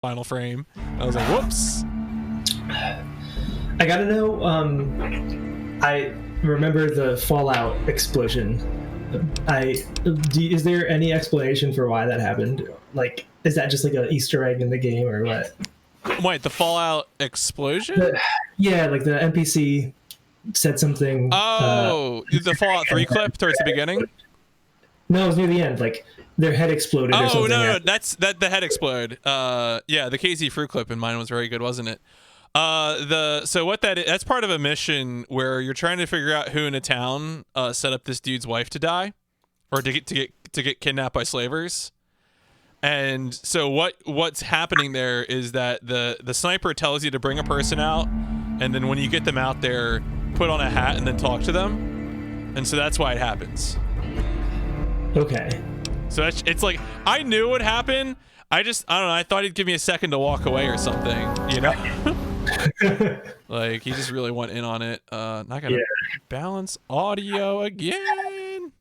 final frame. I was like, whoops. I gotta know. I remember the Fallout explosion. Is there any explanation for why that happened? Like, is that just like an Easter egg in the game or what? Wait, the Fallout explosion? Yeah, like the NPC said something. Oh, the Fallout 3 clip towards the beginning? No, it was near the end. Like their head exploded or something. Oh, no, that's the head explode. Yeah, the KZ Fruit clip in mine was very good, wasn't it? So what that's part of a mission where you're trying to figure out who in a town set up this dude's wife to die, or to get kidnapped by slavers. And so what's happening there is that the sniper tells you to bring a person out, and then when you get them out there, put on a hat and then talk to them. And so that's why it happens. Okay. So it's like, I knew it would happen. I don't know. I thought he'd give me a second to walk away or something, you know? Like, he just really went in on it. Not gonna balance audio again.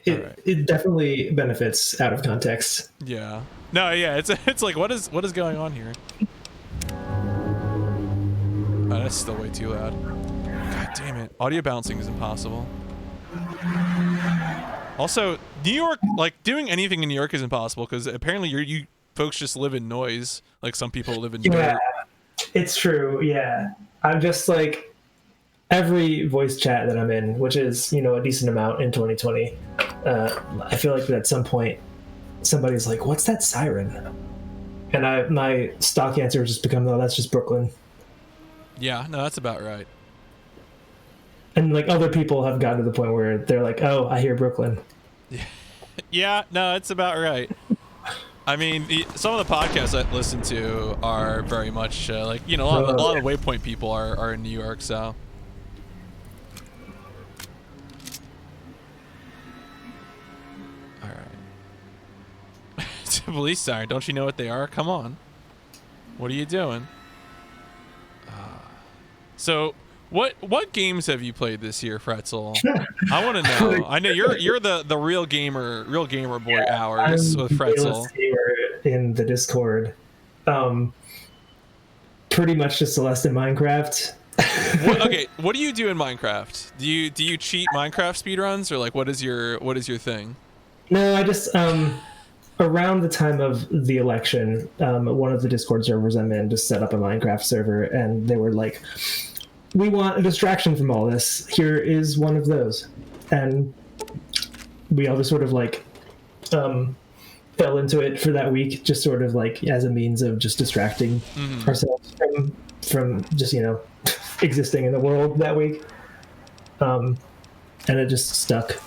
It definitely benefits out of context. Yeah. No, yeah. It's like, what is going on here? Oh, that's still way too loud. God damn it. Audio balancing is impossible. Also, New York, like, doing anything in New York is impossible because apparently you folks just live in noise. Like, some people live in dirt. Yeah, it's true. Yeah. I'm just like, every voice chat that I'm in, which is, a decent amount in 2020, I feel like at some point somebody's like, what's that siren? And my stock answer has just become, no, that's just Brooklyn. Yeah, no, that's about right. And like other people have gotten to the point where they're like, oh, I hear Brooklyn. Yeah, no, it's about right. I mean, some of the podcasts I listen to are very much like, a lot of Waypoint people are in New York, so. All right. Police siren, don't you know what they are? Come on. What are you doing? So, what games have you played this year, Fretzel? I want to know. I know you're the real gamer boy hours with Fretzel. In the Discord, pretty much just Celeste in Minecraft. Okay, what do you do in Minecraft? Do you cheat Minecraft speedruns, or like what is your thing? No, I just around the time of the election, one of the Discord servers I'm in just set up a Minecraft server, and they were like, we want a distraction from all this. Here is one of those. And we all just sort of like fell into it for that week, just sort of like as a means of just distracting ourselves from just, existing in the world that week. And it just stuck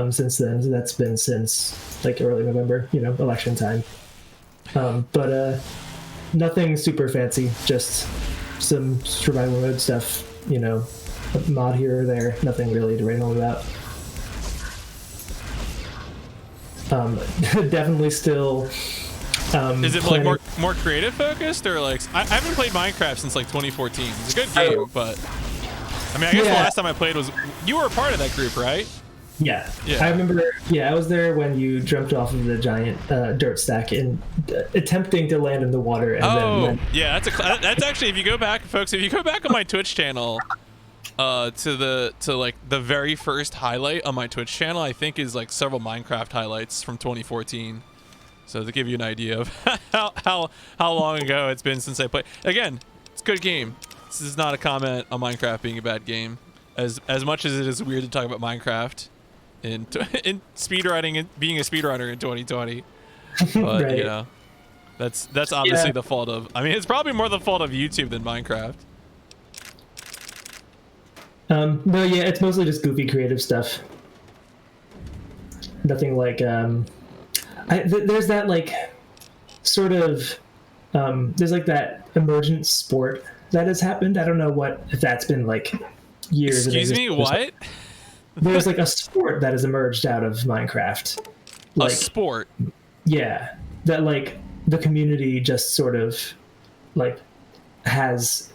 since then. So that's been since like early November, election time. But nothing super fancy, just some survival mode stuff, a mod here or there, nothing really to write home about. Definitely still is it like more creative focused, or like I haven't played Minecraft since like 2014. It's a good game, but I mean, I guess the last time I played was, you were a part of that group, right? Yeah. I remember. Yeah, I was there when you jumped off of the giant dirt stack and attempting to land in the water. And yeah, that's actually, if you go back, folks, if you go back on my Twitch channel, to like the very first highlight on my Twitch channel, I think is like several Minecraft highlights from 2014. So to give you an idea of how long ago it's been since I played. Again, it's a good game. This is not a comment on Minecraft being a bad game. As much as it is weird to talk about Minecraft in speedrunning and being a speedrunner in 2020, but right. That's obviously the fault of. I mean, it's probably more the fault of YouTube than Minecraft. No, yeah, it's mostly just goofy creative stuff. Nothing like there's that like sort of there's like that emergent sport that has happened. I don't know if that's been like years. Excuse me, what? There's like a sport that has emerged out of Minecraft. Like, a sport? Yeah, that like the community just sort of like has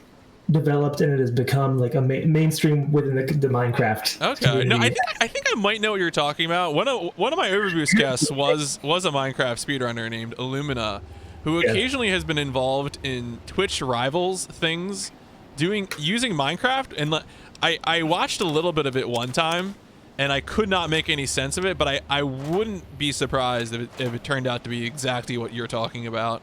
developed, and it has become like a mainstream within the Minecraft. Okay, community. no, I think I might know what you're talking about. One of my Overboost guests was a Minecraft speedrunner named Illumina, who Yeah. occasionally has been involved in Twitch Rivals things, using Minecraft. And I watched a little bit of it one time, and I could not make any sense of it. But I wouldn't be surprised if it turned out to be exactly what you're talking about.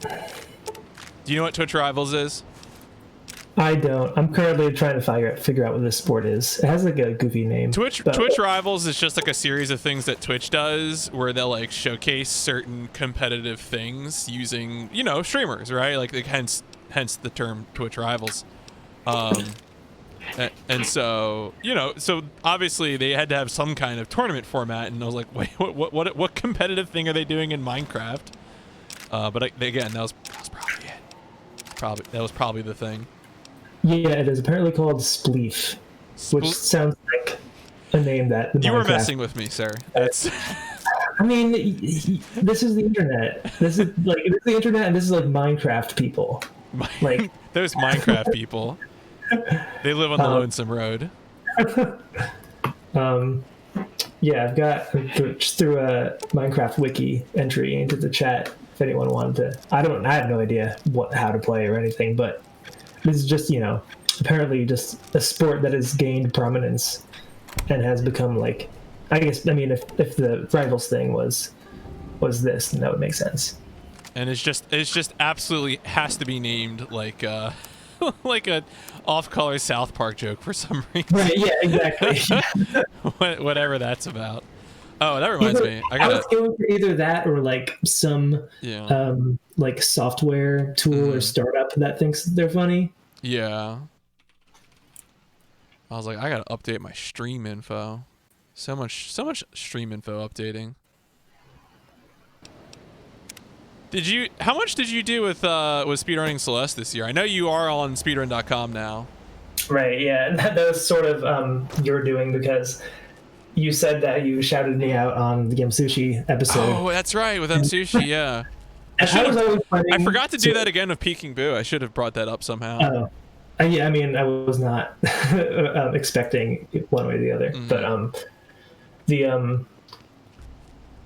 Do you know what Twitch Rivals is? I don't. I'm currently trying to figure out what this sport is. It has like a goofy name. Twitch Rivals is just like a series of things that Twitch does where they'll like showcase certain competitive things using, you know, streamers, right? Like hence the term Twitch Rivals. And so, you know, so obviously they had to have some kind of tournament format, and I was like, wait, what competitive thing are they doing in Minecraft? But again, that was probably it. That was probably the thing. Yeah, it is apparently called Spleef, which sounds like a name that you were messing with me, sir. That's. I mean, this is the internet. This is the internet, and this is like Minecraft people. Like those Minecraft people. They live on the Lonesome Road. Yeah, I've got just threw a Minecraft wiki entry into the chat if anyone wanted to. I have no idea how to play or anything, but this is just, you know, apparently just a sport that has gained prominence and has become like, I mean, if the Rivals thing was this, then that would make sense. And it's just absolutely has to be named like like a off-color South Park joke for some reason. Right? Yeah, exactly. Whatever that's about. Oh, that reminds me. I was going for either that or like some like software tool or startup that thinks they're funny. Yeah. I was like, I gotta update my stream info. So much stream info updating. How much did you do with speedrunning Celeste this year? I know you are on speedrun.com now. Right, yeah. That was sort of your doing because you said that you shouted me out on the Game Sushi episode. Oh, that's right, with Sushi, yeah. I forgot to do that again with Peking Boo. I should have brought that up somehow. Yeah, I mean, I was not expecting one way or the other, but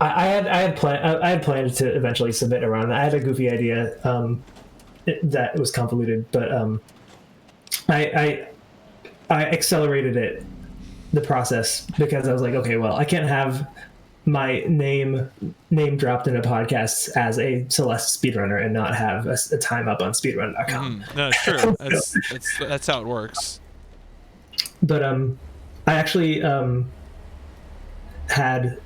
I had planned to eventually submit around. I had a goofy idea that was convoluted, but I accelerated the process because I was like, okay, well, I can't have my name dropped in a podcast as a Celeste speedrunner and not have a time up on speedrun.com. No, it's true. That's how it works. But I actually had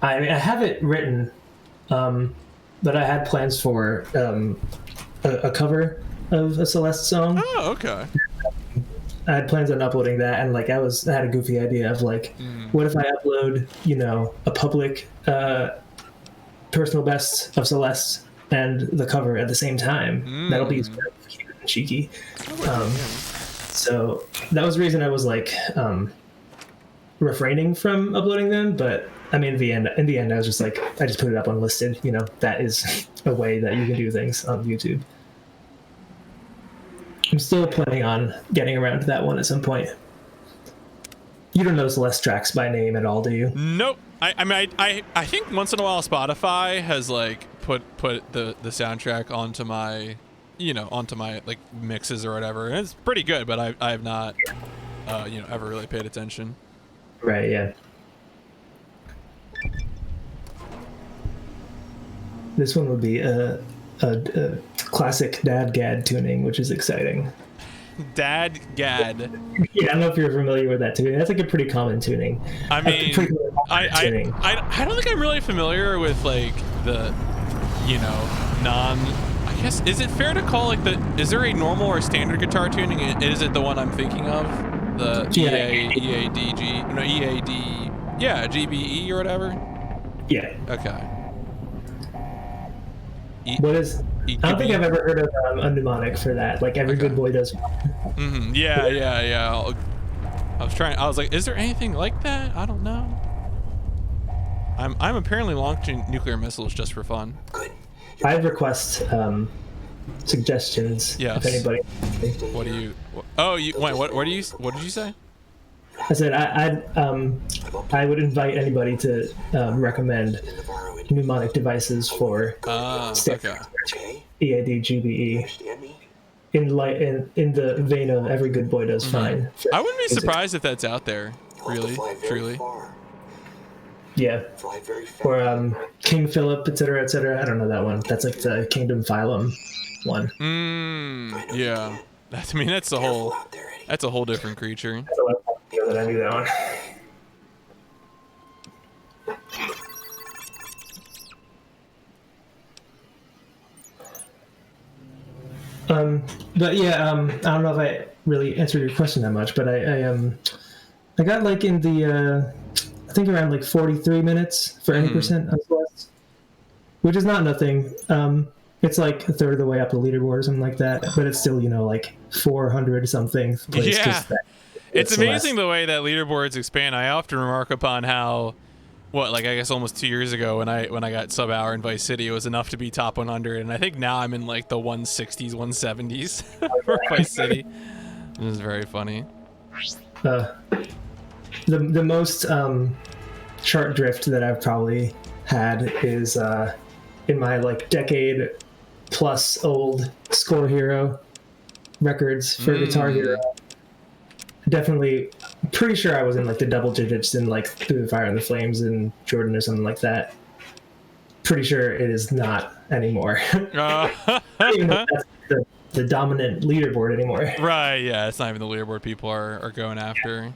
I have it written, but I had plans for a cover of a Celeste song. Oh, okay. I had plans on uploading that, and like I had a goofy idea of like, what if I upload, you know, a public personal best of Celeste and the cover at the same time? That'll be sort of cute and cheeky. So that was the reason I was like refraining from uploading them, but I mean, in the end, I was just like, I just put it up unlisted. You know, that is a way that you can do things on YouTube. I'm still planning on getting around to that one at some point. You don't know Celeste tracks by name at all, do you? Nope. I mean, I think once in a while Spotify has like put the soundtrack onto my, you know, onto my like mixes or whatever, and it's pretty good. But I have not, you know, ever really paid attention. Right. Yeah. This one would be a classic DADGAD tuning, which is exciting. DADGAD. Yeah, I don't know if you're familiar with that tuning. That's like a pretty common tuning. I mean, I don't think I'm really familiar with like the, you know, I guess, is it fair to call like is there a normal or standard guitar tuning? Is it the one I'm thinking of? The EADG, no, EAD, yeah, GBE or whatever? Yeah. Okay. What is? I don't think I've ever heard of a mnemonic for that. Like every good boy does. Yeah. I was like, is there anything like that? I don't know. I'm apparently launching nuclear missiles just for fun. I have request suggestions. Yes. If anybody. What do you? Oh, what did you say? I said I would invite anybody to recommend mnemonic devices for Okay. EAD, GBE. In the vein of every good boy does fine. I wouldn't be surprised if that's out there. Really, truly. Yeah. Or King Philip, etc., etc. I don't know that one. That's like the Kingdom Phylum one. Yeah. I mean, that's a whole different creature. That I knew that one. But yeah, I don't know if I really answered your question that much, but I got like in the I think around like 43 minutes for any percent of Celeste, which is not nothing. It's like a third of the way up the leaderboard or something like that, but it's still, like 400 something place. Yeah. It's amazing the way that leaderboards expand. I often remark upon how, I guess almost 2 years ago when I got sub hour in Vice City, it was enough to be top 100, and I think now I'm in like the 160s, 170s for Vice City. It was very funny. The most chart drift that I've probably had is in my like decade plus old Score Hero records for Guitar Hero. Definitely pretty sure I was in like the double digits in like Through the Fire and the Flames and Jordan or something like that. Pretty sure it is not anymore. Even though that's the dominant leaderboard anymore. Right, yeah, it's not even the leaderboard people are going after.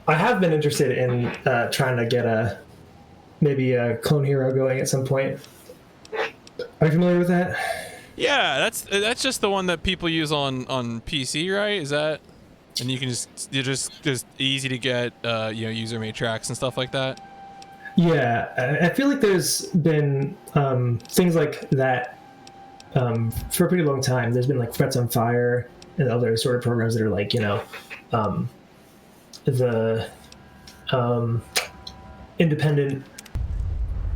I have been interested in trying to get maybe a Clone Hero going at some point. Are you familiar with that? Yeah, that's just the one that people use on PC, right? Is that? And you can just easy to get user made tracks and stuff like that. Yeah, I feel like there's been things like that for a pretty long time. There's been like Frets on Fire and other sort of programs that are like the independent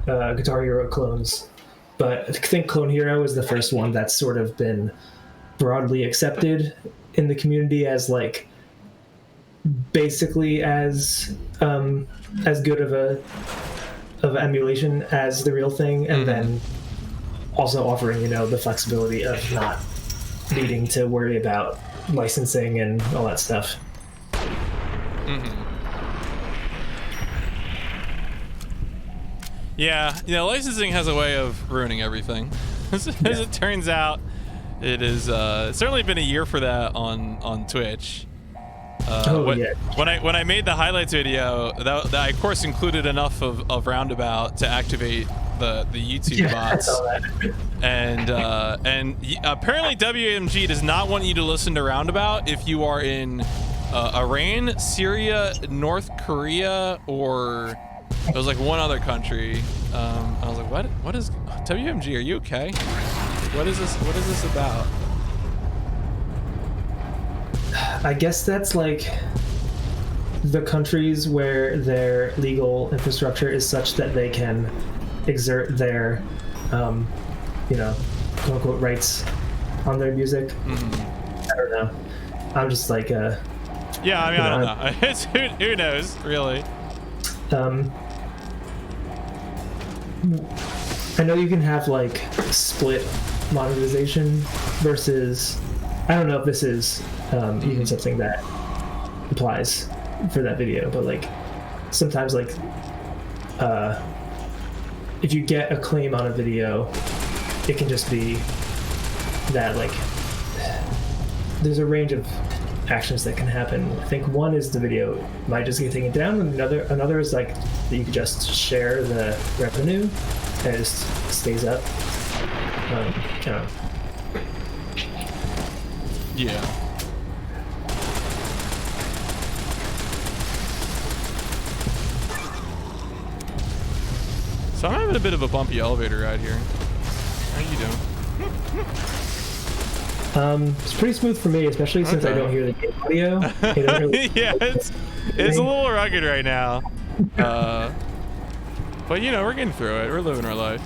Guitar Hero clones. But I think Clone Hero is the first one that's sort of been broadly accepted in the community as like basically as good of emulation as the real thing, and then also offering the flexibility of not needing to worry about licensing and all that stuff. Yeah, licensing has a way of ruining everything. As it turns out, it is certainly been a year for that on Twitch. When I made the highlights video, that I of course included enough of Roundabout to activate the YouTube bots. And apparently WMG does not want you to listen to Roundabout if you are in Iran, Syria, North Korea, or it was like one other country. I was like, what is WMG? Are you okay? What is this about? I guess that's like the countries where their legal infrastructure is such that they can exert their, quote unquote rights on their music. I don't know. I'm just like, yeah, I mean, I don't know. It's, who knows, really? I know you can have like split monetization versus, I don't know if this is even something that applies for that video, but like sometimes like if you get a claim on a video, it can just be that like there's a range of actions that can happen. I think one is the video might just get taken down, and another is like that you could just share the revenue and it just stays up. Yeah. So I'm having a bit of a bumpy elevator ride here. How you doing? It's pretty smooth for me, especially since I don't hear the game audio. Yeah, it's a little rugged right now. But we're getting through it. We're living our life.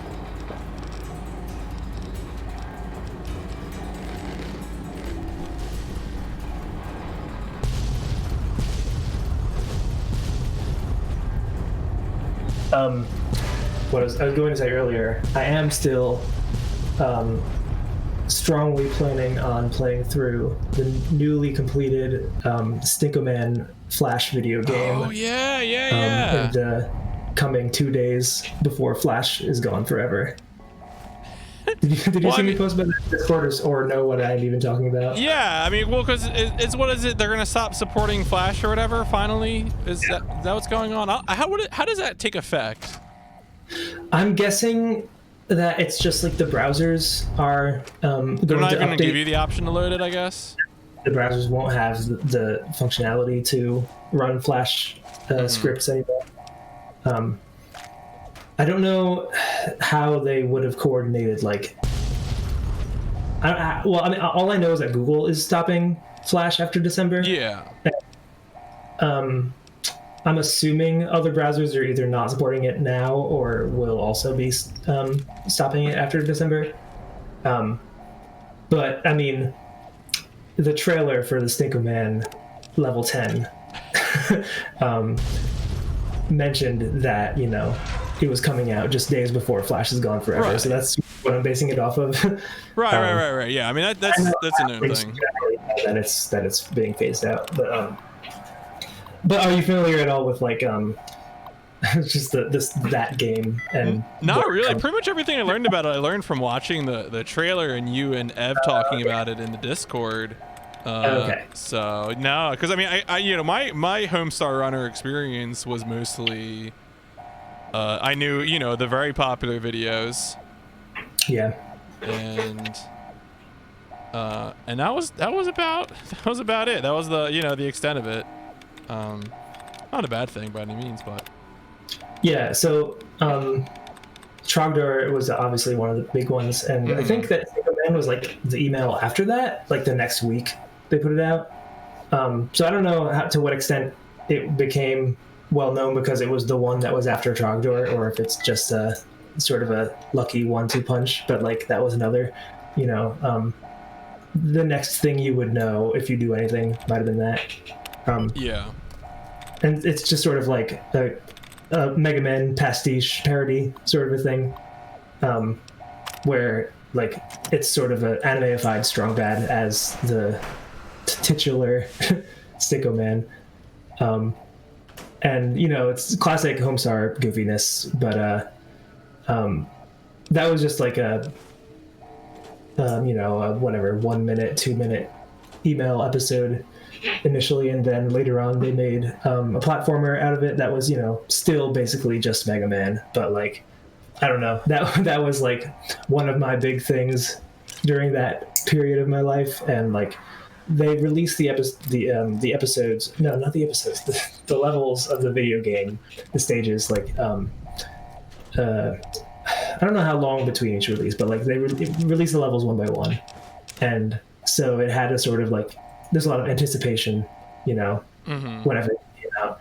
what I was going to say earlier, I am still strongly planning on playing through the newly completed Stinkoman Flash video game. Oh yeah. In the coming 2 days before Flash is gone forever. Did you see me post about that Discord or know what I'm even talking about? Yeah, I mean, well, because it's what is it? They're gonna stop supporting Flash or whatever. Finally, is that what's going on? How does that take effect? I'm guessing that it's just like the browsers are They're not even gonna give you the option to load it, I guess. The browsers won't have the functionality to run Flash scripts anymore. I don't know how they would have coordinated. Like, well, I mean, all I know is that Google is stopping Flash after December. Yeah. I'm assuming other browsers are either not supporting it now or will also be stopping it after December. But I mean, the trailer for the Stinkoman level 10 mentioned that, you know, it was coming out just days before Flash is gone forever. Right. So that's what I'm basing it off of. Right. Yeah, I mean that's a known thing. That it's being phased out. But are you familiar at all with like just that game? And not really. Pretty much everything I learned about it, I learned from watching the trailer and you and Ev talking about it in the Discord. Okay. So no, because I mean, I you know, my Homestar Runner experience was mostly, I knew, you know, the very popular videos. Yeah. And that was about it. That was the extent of it. Not a bad thing by any means, but yeah. So Trogdor was obviously one of the big ones, and I think that Stinkoman was like the email after that, like the next week they put it out. So I don't know to what extent it became well known because it was the one that was after Trogdor, or if it's just a sort of a lucky 1-2 punch. But like that was another, you know, the next thing you would know if you do anything might have been that. yeah. And it's just sort of like a Mega Man pastiche parody sort of a thing, where like it's sort of an anime-ified Strong Bad as the titular Stinkoman. And you know, it's classic Homestar goofiness, but that was just like a you know, a whatever 1 minute, 2 minute email episode initially, and then later on they made a platformer out of it that was, you know, still basically just Mega Man, but like I don't know, that was like one of my big things during that period of my life. And like they released the episodes, no, not the episodes, the levels of the video game, the stages, like I don't know how long between each release, but like they released the levels one by one, and so it had a sort of like, there's a lot of anticipation, you know, whenever it came out.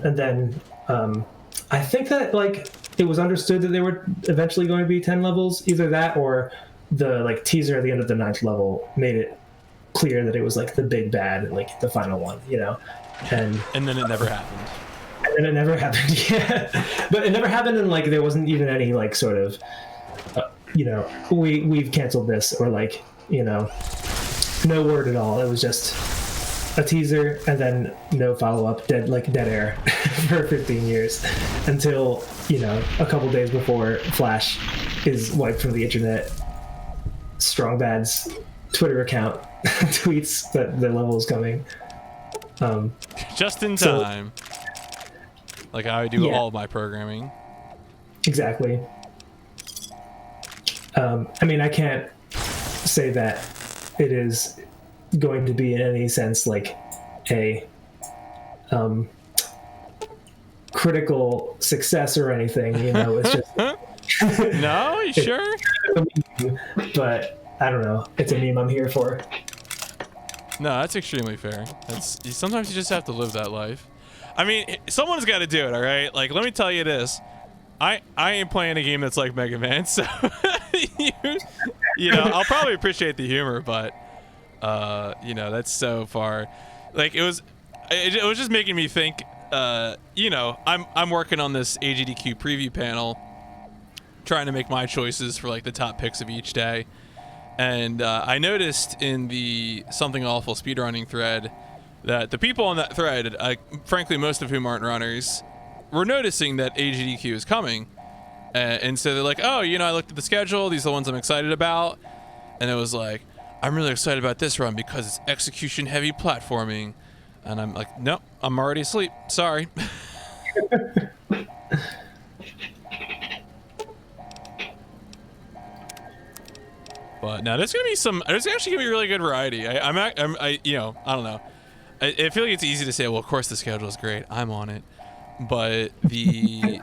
And then I think that like it was understood that there were eventually going to be 10 levels, either that or the like teaser at the end of the 9th level made it clear that it was like the big bad, like the final one, you know. And then it never happened. And then it never happened. Yeah. But it never happened, and like there wasn't even any like sort of you know, we've canceled this, or like, you know, no word at all. It was just a teaser and then no follow-up, dead air for 15 years until, you know, a couple days before Flash is wiped from the internet. Strong Bad's Twitter account tweets that the level is coming. Just in time. Like how I do Yeah. all of my programming. Exactly. I mean, I can't say that it is going to be in any sense like a critical success or anything, you know. It's just No, you sure? But I don't know, it's a meme I'm here for. No, that's extremely fair. Sometimes you just have to live that life. I mean, someone's got to do it, all right? Like, let me tell you this. I ain't playing a game that's like Mega Man, so you know, I'll probably appreciate the humor, but you know, that's so far. Like, it was just making me think you know, I'm working on this AGDQ preview panel, trying to make my choices for like the top picks of each day. And I noticed in the Something Awful speedrunning thread that the people on that thread, frankly, most of whom aren't runners, were noticing that AGDQ is coming. And so they're like, oh, you know, I looked at the schedule. These are the ones I'm excited about. And it was like, I'm really excited about this run because it's execution heavy platforming. And I'm like, nope, I'm already asleep. Sorry. But now there's actually gonna be a really good variety. You know, I don't know. I feel like it's easy to say, well, of course the schedule is great. I'm on it. But the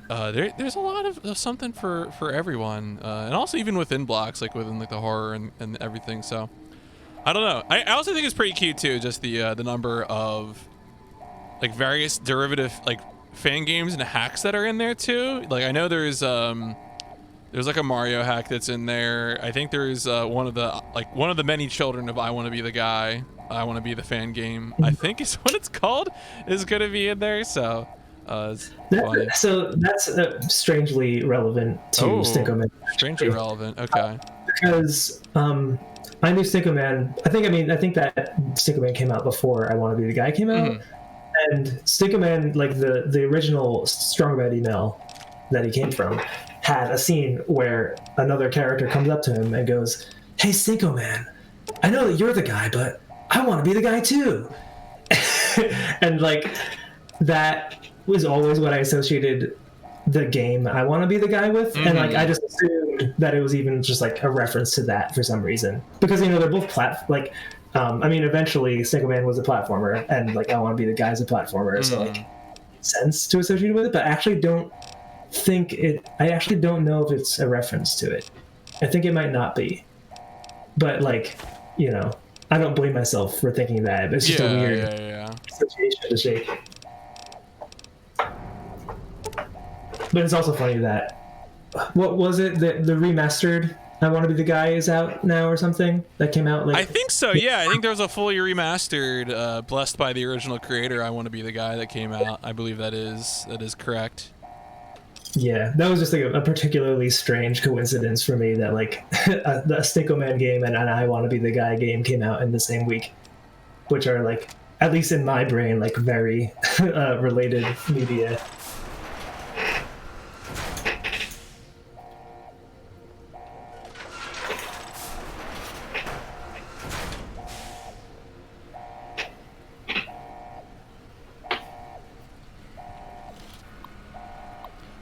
there's a lot of something for everyone, and also even within blocks, like within like the horror and everything. So I don't know. I also think it's pretty cute too, just the number of like various derivative like fan games and hacks that are in there too. Like I know there's like a Mario hack that's in there. I think there's one of the many children of I Want to Be the Guy, I Want to Be the Fan game, I think is what it's called, is going to be in there. So it's funny. So that's strangely relevant to Stinko Man. Strangely relevant. Okay. Because I knew Stinko Man. I think that Stinko Man came out before I Want to Be the Guy came out. And Stinko Man, like the original Strong Bad email that he came from, had a scene where another character comes up to him and goes, "Hey, Stinko Man, I know that you're the guy, but I want to be the guy too." And like that was always what I associated the game I Want to Be the Guy with. And like I just assumed that it was even just like a reference to that for some reason, because you know they're both eventually Stinko Man was a platformer, and like I Want to Be the Guy is a platformer, so like it makes sense to associate it with it. But I actually don't know if it's a reference to it. I think it might not be, but like, you know, I don't blame myself for thinking that. It's just a weird association to shake. But it's also funny that, what was it, the remastered I Want to Be the Guy is out now or something that came out like, I think so. Yeah, I think there was a fully remastered, blessed by the original creator, I Want to Be the Guy, that came out. I believe that is correct. Yeah, that was just like a particularly strange coincidence for me that like the Stinko Man game and an I Want to Be the Guy game came out in the same week, which are like, at least in my brain, like very related media.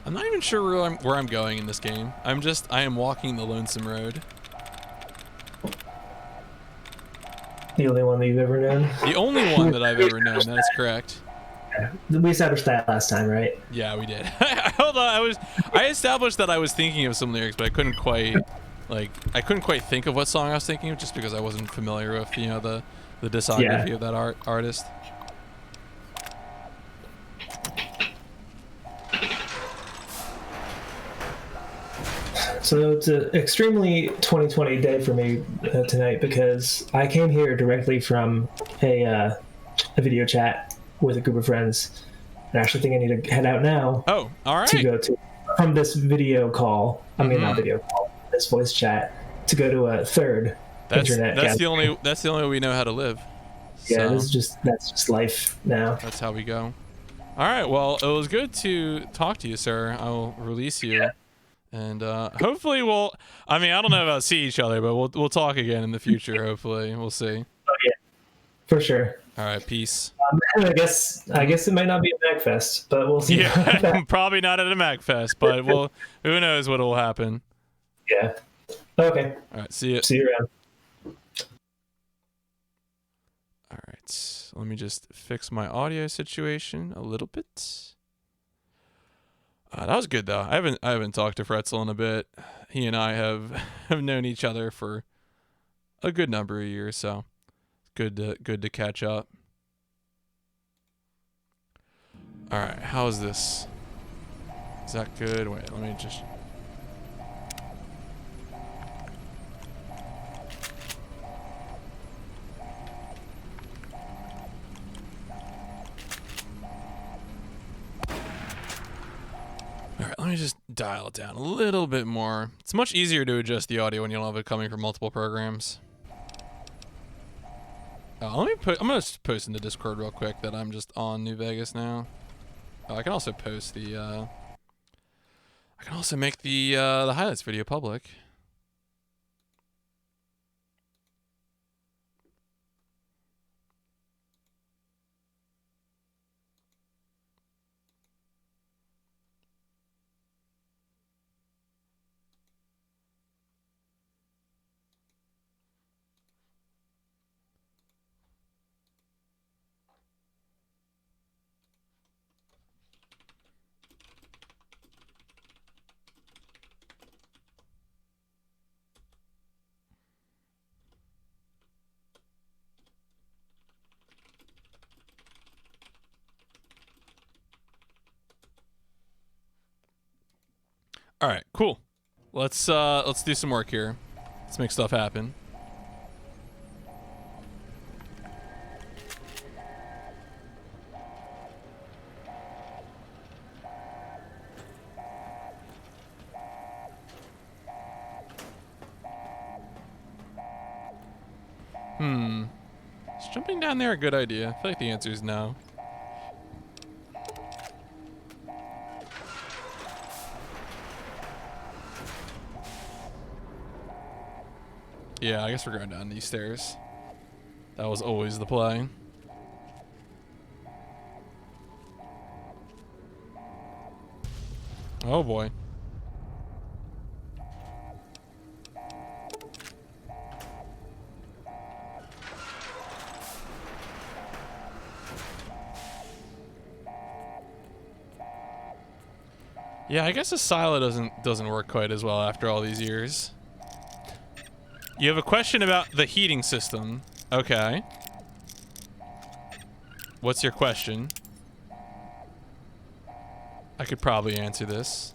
I'm not even sure where I'm going in this game. I am walking the lonesome road. The only one that you've ever known? The only one that I've ever known, that is correct. We established that last time, right? Yeah, we did. Hold on, I established that I was thinking of some lyrics, but I couldn't quite think of what song I was thinking of, just because I wasn't familiar with, you know, the discography of that artist. So it's an extremely 2020 day for me tonight, because I came here directly from a video chat with a group of friends, and I actually think I need to head out now. Oh, all right. To go from this video call. I mean, not video call, this voice chat, to go to a third internet. That's the only way we know how to live. Yeah, So, that's just life now. that's how we go. All right. Well, it was good to talk to you, sir. I will release you. Yeah. And hopefully I don't know about see each other, but we'll talk again in the future, hopefully. We'll see. Oh, yeah. For sure. All right, peace. I guess it might not be a MagFest, but we'll see. Yeah, probably not at a MagFest, but who knows what will happen. Yeah. Okay. All right, see you. See you around. All right, let me just fix my audio situation a little bit. That was good though. I haven't talked to Fretzel in a bit. He and I have known each other for a good number of years, so good to catch up. All right, how's this? Is that good? Wait, let me just. dial it down a little bit more. It's much easier to adjust the audio when you don't have it coming from multiple programs. I'm gonna just post in the Discord real quick that I'm just on New Vegas now. Oh, I can also post the I can also make the highlights video public. All right, cool. Let's do some work here. Let's make stuff happen. Is jumping down there a good idea? I feel like the answer is no. Yeah, I guess we're going down these stairs. That was always the play. Oh boy. Yeah, I guess a silo doesn't work quite as well after all these years. You have a question about the heating system. Okay. What's your question? I could probably answer this.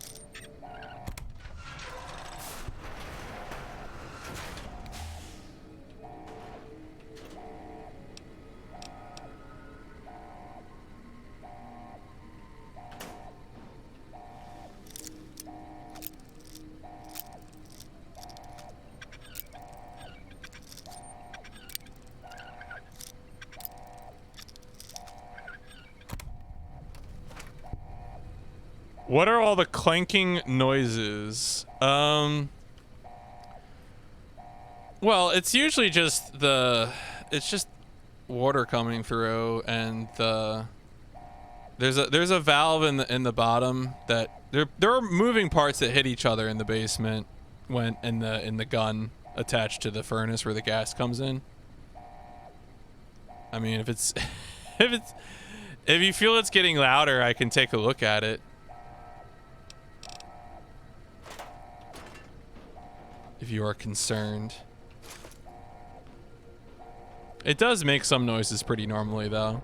What are all the clanking noises? Well, it's usually just it's just water coming through, and there's a valve in the bottom that there are moving parts that hit each other in the basement when in the gun attached to the furnace where the gas comes in. I mean, if it's if you feel it's getting louder, I can take a look at it. If you are concerned. It does make some noises pretty normally, though.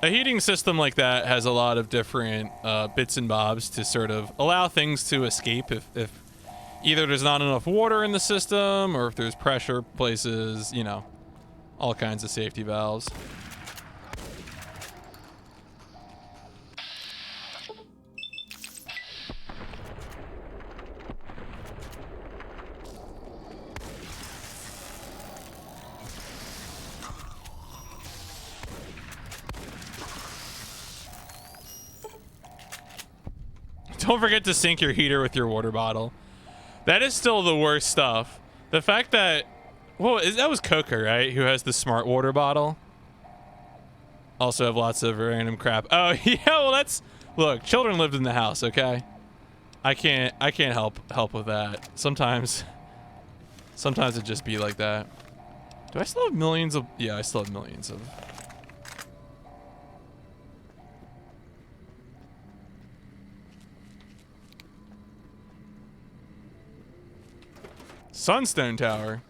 A heating system like that has a lot of different bits and bobs to sort of allow things to escape if either there's not enough water in the system or if there's pressure places, you know, all kinds of safety valves. Don't forget to sync your heater with your water bottle. That is still the worst stuff. The fact that, well, that was Coca, right? Who has the smart water bottle. Also have lots of random crap. Oh yeah, well that's, look, children lived in the house, okay? I can't help with that. Sometimes it just be like that. Do I still have millions of, yeah, I still have millions of. Sunstone Tower.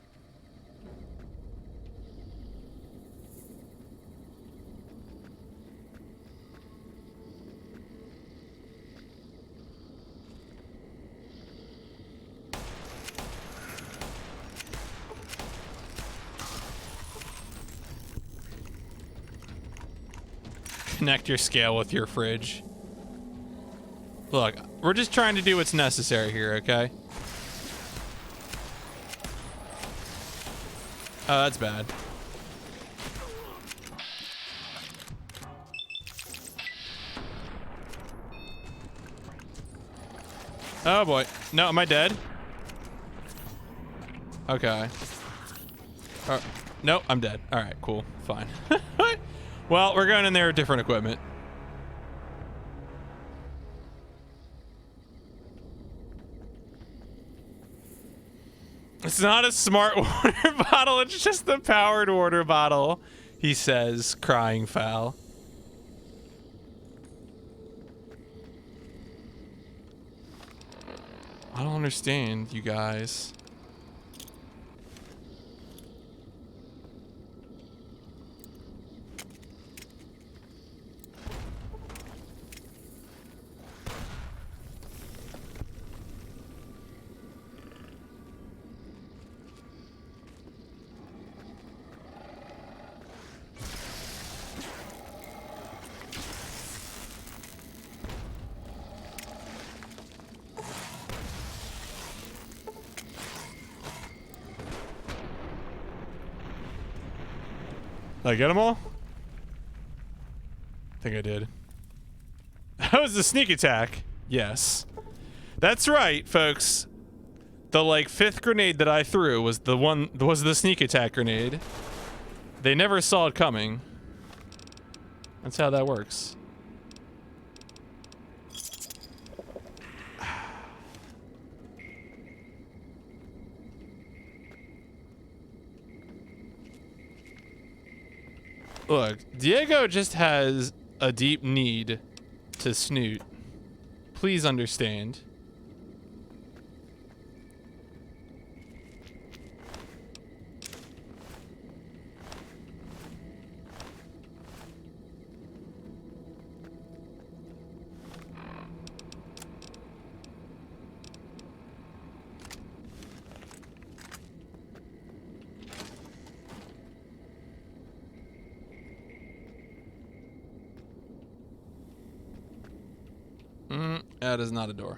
connect your scale with your fridge. Look, we're just trying to do what's necessary here, okay? Oh, that's bad. Oh boy. No, am I dead? Okay. No, I'm dead. All right, cool. Fine. Well, we're going in there with different equipment. It's not a smart water bottle, it's just a powered water bottle, he says, crying foul. I don't understand, you guys. Did I get them all? I think I did. That was the sneak attack. Yes. That's right, folks. The, like, 5th grenade that I threw was the sneak attack grenade. They never saw it coming. That's how that works. Look, Diego just has a deep need to snoot. Please understand. That is not a door.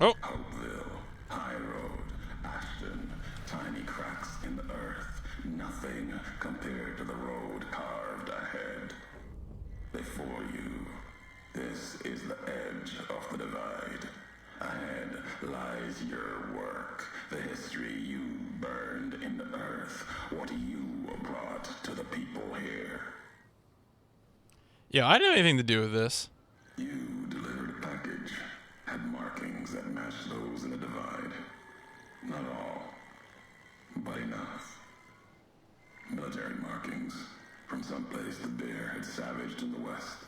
Oh. Hopeville, High Road, Ashton, tiny cracks in the earth, nothing compared to the road carved ahead. Before you, this is the edge of the divide. Ahead lies your work, the history you burned in the earth, what you brought to the people here. Yeah, I didn't have anything to do with this. You delivered a package, had markings that matched those in the divide. Not all, but enough. Military markings from someplace the bear had savaged in the west.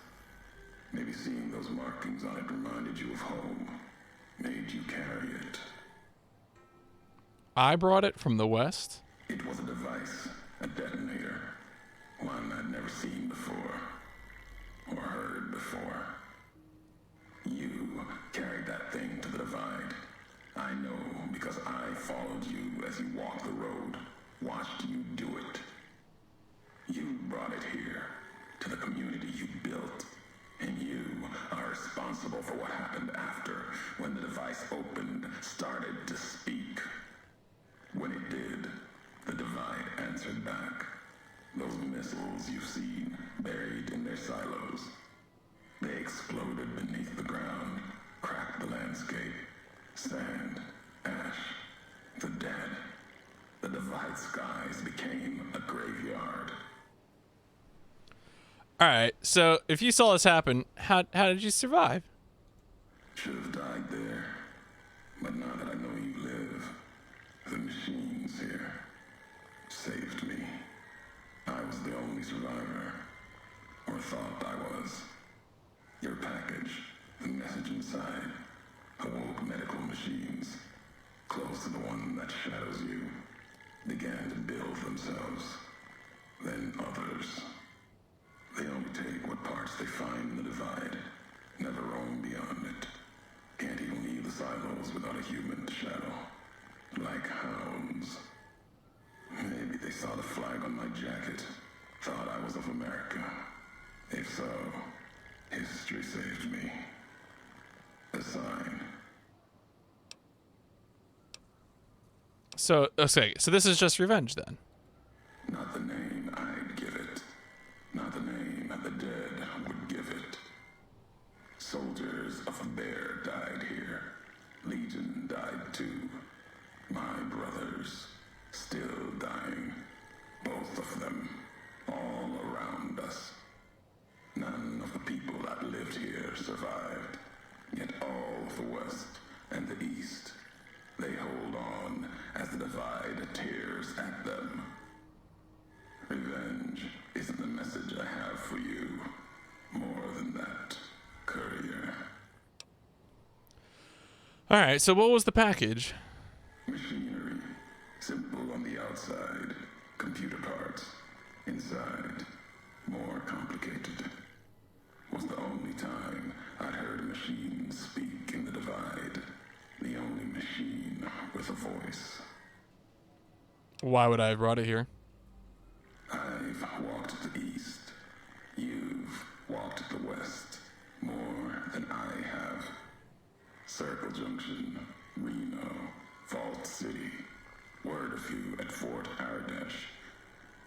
Maybe seeing those markings on it reminded you of home, made you carry it. I brought it from the west? It was a device, a detonator, one I'd never seen before, or heard before. You carried that thing to the divide. I know because I followed you as you walked the road, watched you do it. You brought it here, to the community you built, and you are responsible for what happened after, when the device opened, started to speak. When it did, the divide answered back. Those missiles you've seen, buried in their silos. They exploded beneath the ground, cracked the landscape. Sand, ash, the dead. The divide skies became a graveyard. Alright, so if you saw this happen, how did you survive? Should have died there. But now that I know you live, the machines here saved me. I was the only survivor. Or thought I was. Your package, The message inside awoke medical machines, close to the one that shadows you, began to build themselves. Then others. They only take what parts they find in the divide, never roam beyond it. Can't even leave the silos without a human to shadow. Like hounds. Maybe they saw the flag on my jacket, thought I was of America. If so, history saved me. A sign. So, okay, so this is just revenge then. Not the name I'd give it. Not the name the dead would give it. Soldiers of the Bear died here. Legion died too. My brothers, still dying. Both of them, all around us. None of the people that lived here survived. Yet all of the West and the East, they hold on as the divide tears at them. Revenge isn't the message I have for you. More than that, courier. Alright, so what was the package? Machinery, simple on the outside, computer parts. Inside, more complicated. Was the only time I'd heard a machine speak in the divide. The only machine with a voice. Why would I have brought it here? I've walked the east. You've walked the west. More than I have. Circle Junction, Reno, Vault City. Word of you at Fort Ardash.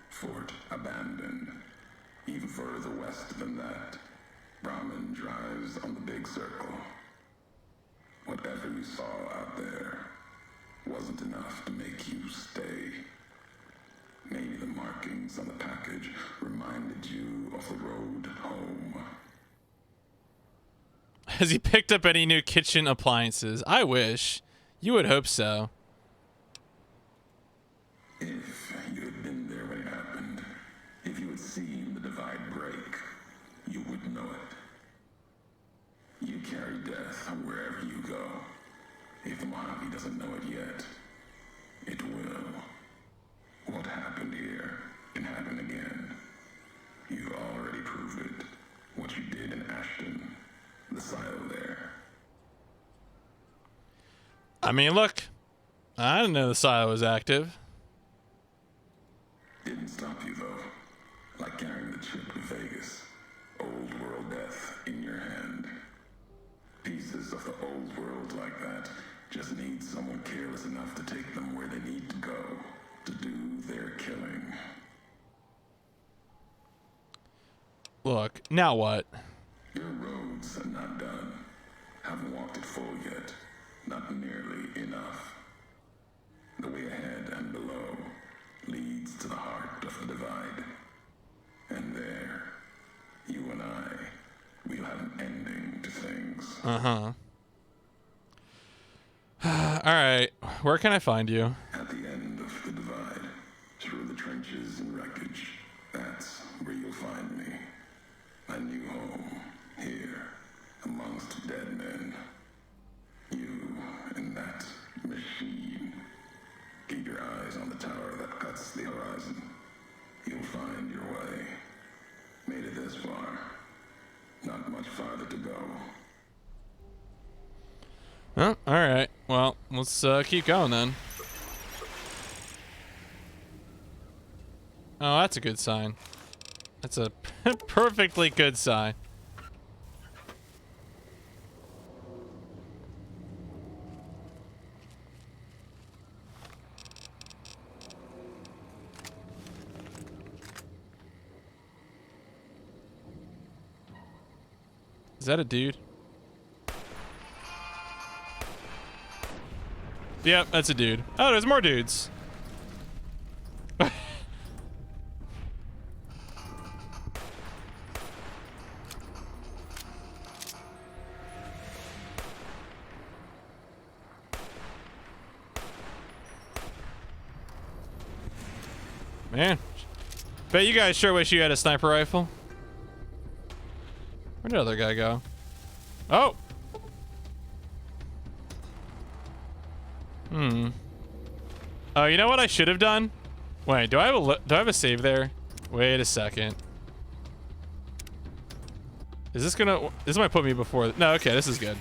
Fort abandoned. Even further west than that, Brahmin drives on the big circle. Whatever you saw out there wasn't enough to make you stay. Maybe the markings on the package reminded you of the road home. Has he picked up any new kitchen appliances? I wish. You would hope so. If you had been there when it happened, if you had seen the divide break, you would know it. You carry death wherever you go. If the Mojave doesn't know it yet, it will. What happened here can happen again. You already proved it. What you did in Ashton, the silo there. I mean, look. I didn't know the silo was active. Didn't stop you though. Like carrying the chip to Vegas. Old world death in your hand. Pieces of the old world like that just need someone careless enough to take them where they need to go. To do their killing. Look, now what? Your roads are not done. Haven't walked it full yet. Not nearly enough. The way ahead and below leads to the heart of the divide. And there, you and I, we'll have an ending to things. Uh-huh. Alright, where can I find you? At the end of the divide, through the trenches and wreckage, that's where you'll find me. My new home, here, amongst dead men. You and that machine. Keep your eyes on the tower that cuts the horizon. You'll find your way. Made it this far. Not much farther to go. Oh, alright. Well, let's keep going then. Oh, that's a good sign. That's a perfectly good sign. Is that a dude? Yep, that's a dude. Oh, there's more dudes. Man, bet you guys sure wish you had a sniper rifle. Where'd the other guy go? Oh, Oh, you know what I should have done? Wait, do I have a save there? Wait a second. Is this gonna? This might put me before. No, okay, this is good.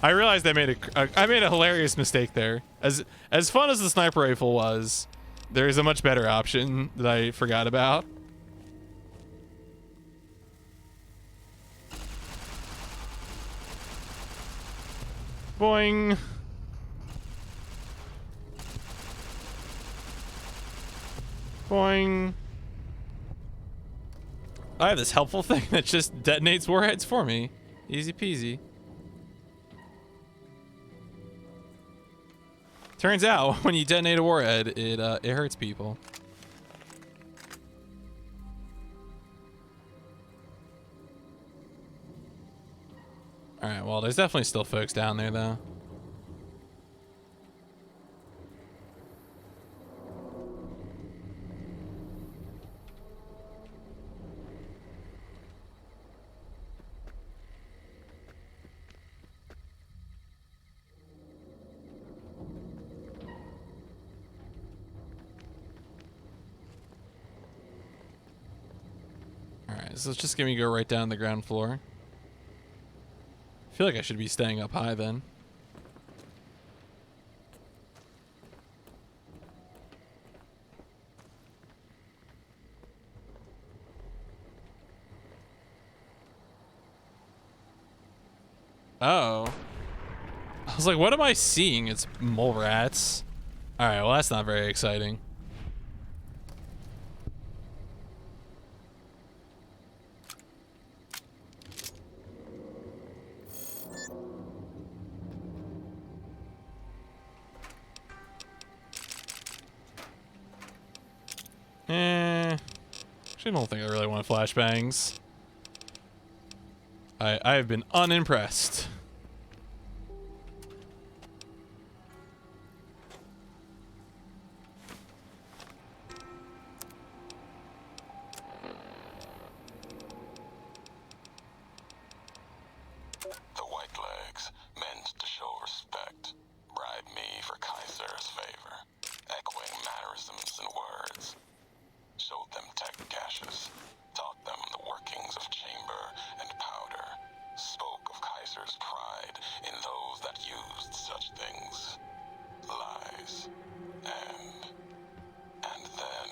I realized I made a hilarious mistake there. As fun as the sniper rifle was, there is a much better option that I forgot about. Boing. Boing. I have this helpful thing that just detonates warheads for me. Easy peasy. Turns out, when you detonate a warhead, it hurts people. Alright, well, there's definitely still folks down there, though. Alright, so it's just gonna go right down the ground floor. I feel like I should be staying up high then. Oh. I was like, what am I seeing? It's mole rats. Alright, well that's not very exciting. Actually, I don't think I really want flashbangs. I have been unimpressed. The Whitelegs meant to show respect, bribe me for Kaiser's favor, echoing mannerisms and words. Showed them tech caches, taught them the workings of chamber and powder, spoke of Kaiser's pride in those that used such things. Lies. And then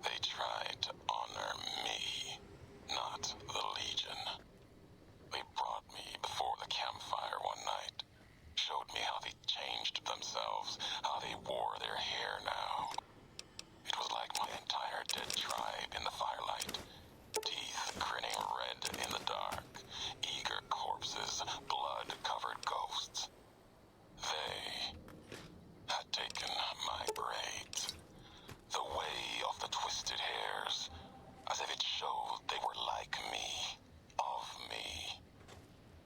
they tried to honor me, not the Legion. They brought me before the campfire one night, showed me how they changed themselves, how they wore their hair now. It was like my entire dead tribe in the firelight, teeth grinning red in the dark, eager corpses, blood-covered ghosts. They had taken my braids, the way of the twisted hairs, as if it showed they were like me, of me,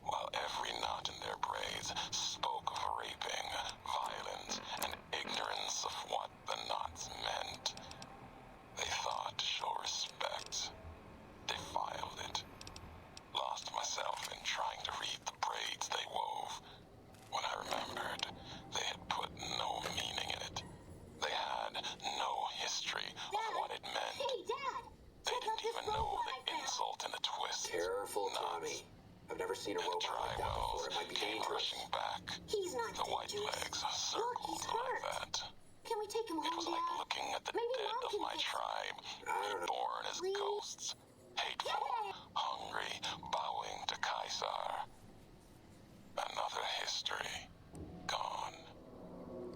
while every knot in their braids spoke of raping, violence, and ignorance of what the knots meant. They thought to show respect, defiled it, lost myself in trying to read the braids they wove, when I remembered they had put no meaning in it. They had no history of what it meant. Hey, Dad! They didn't even know the insult and the twist. Careful, Tommy. I've never seen a And robot like that before. It might be came dangerous. rushing back. He's not The dangerous. Whitelegs Look, circled he's like hurt. that. Can we take him It home, was like Dad? looking at the Maybe dead Mom of can my fix it. tribe, reborn as Please? ghosts, hateful, Dad! hungry, bowing to Caesar. Another history, gone,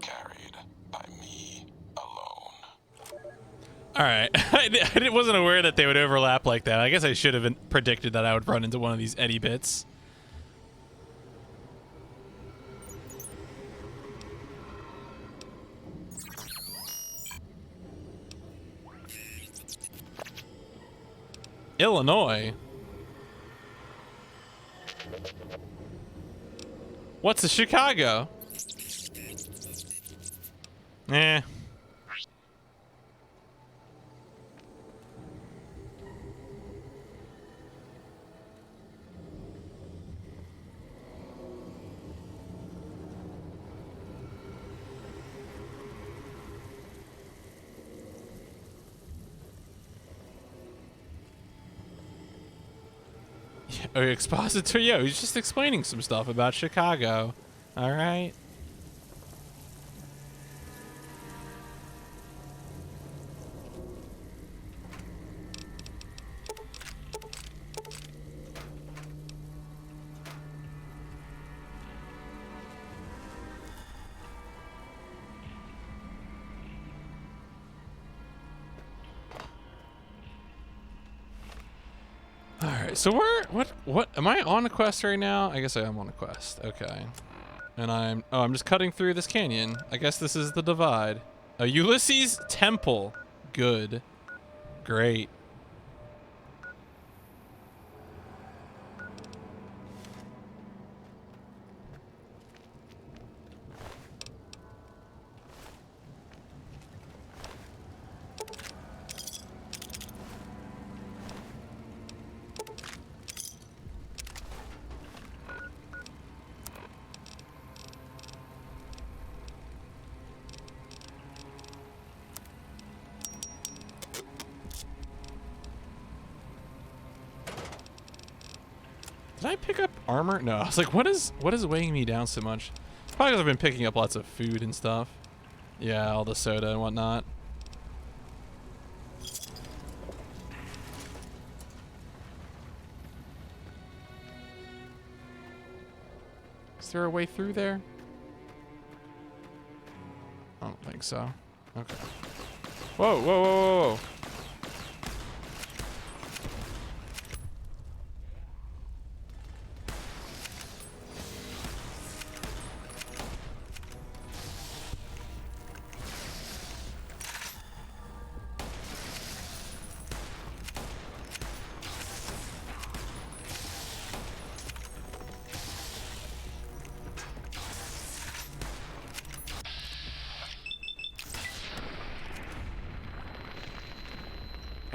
carried by me alone. Alright, I wasn't aware that they would overlap like that. I guess I should have predicted that I would run into one of these Eddie bits. Illinois? What's a Chicago? Eh. expositor. Yeah, he's just explaining some stuff about Chicago. All right. All right, so what am I on a quest right now? I guess I am on a quest. Okay. And I'm just cutting through this canyon. I guess this is the divide. A Ulysses Temple. Good. Great. Did I pick up armor? No, I was like, what is weighing me down so much? Probably because I've been picking up lots of food and stuff. Yeah, all the soda and whatnot. Is there a way through there? I don't think so. Okay. Whoa, whoa, whoa, whoa, whoa.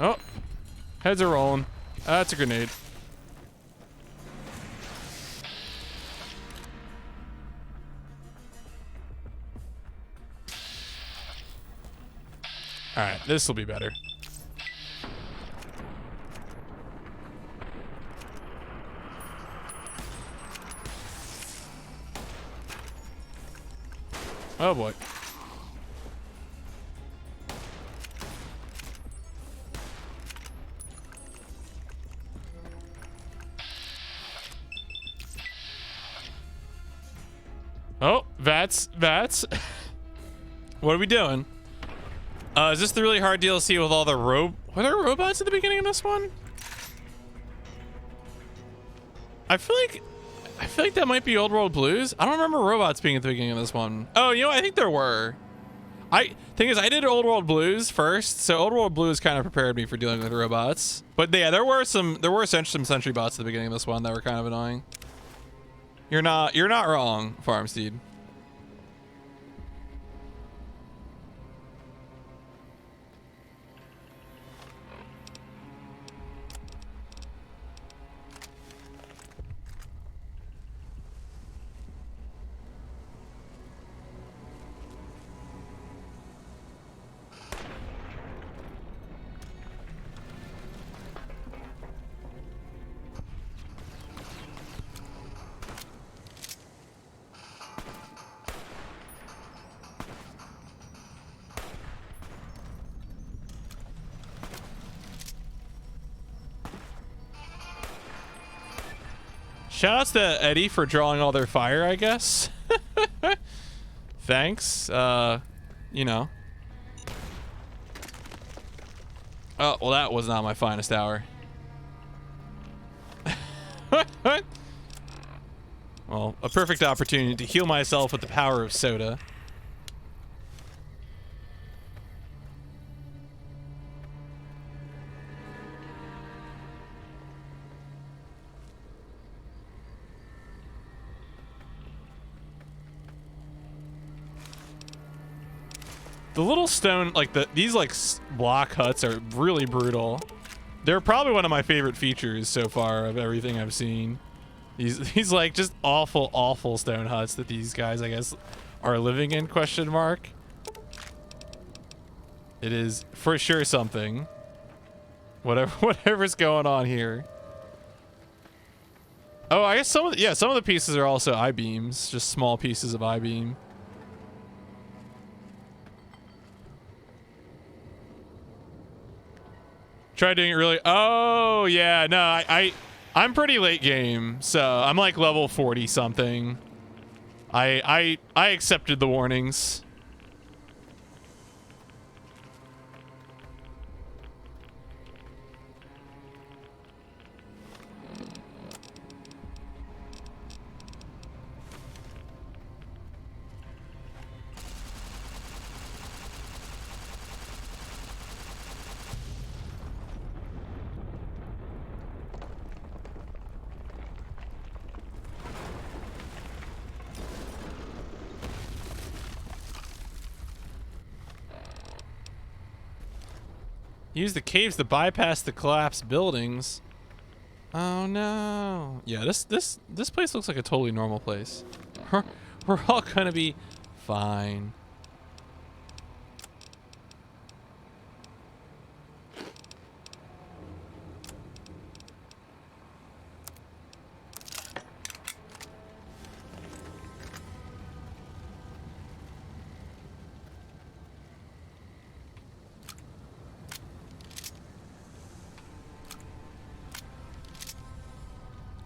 Oh, heads are rolling. That's a grenade. All right, this will be better. Oh boy. Oh, Vats. What are we doing? Is this the really hard DLC with all the were there robots at the beginning of this one? I feel like that might be Old World Blues. I don't remember robots being at the beginning of this one. Oh, you know, I think there were. Thing is, I did Old World Blues first, so Old World Blues kind of prepared me for dealing with robots. But yeah, there were some sentry bots at the beginning of this one that were kind of annoying. You're not wrong, Farmsteed. Shoutouts to Eddie for drawing all their fire, I guess. Thanks. You know. Oh, well, that was not my finest hour. Well, a perfect opportunity to heal myself with the power of soda. The little stone, like these like block huts are really brutal. They're probably one of my favorite features so far of everything I've seen. These like just awful stone huts that these guys, I guess, are living in, question mark. It is for sure something. Whatever's going on here. Oh, I guess some of the pieces are also I-beams, just small pieces of I-beam. Try doing it really. Oh yeah, no, I'm pretty late game, so I'm like level 40 something. I accepted the warnings. Use the caves to bypass the collapsed buildings. Oh no. Yeah, this place looks like a totally normal place. We're all gonna be fine.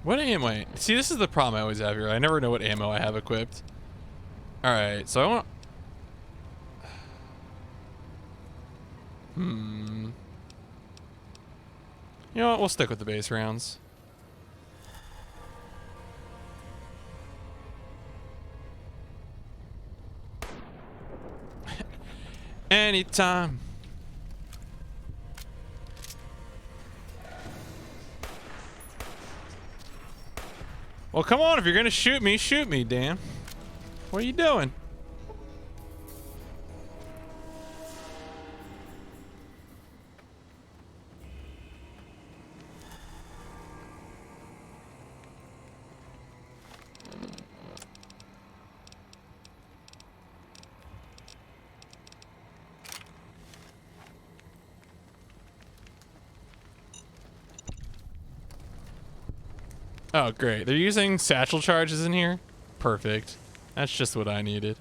What ammo? See, this is the problem I always have here. I never know what ammo I have equipped. Alright, so I want... You know what? We'll stick with the base rounds. Anytime. Well, come on. If you're going to shoot me, damn. What are you doing? Oh, great. They're using satchel charges in here? Perfect. That's just what I needed.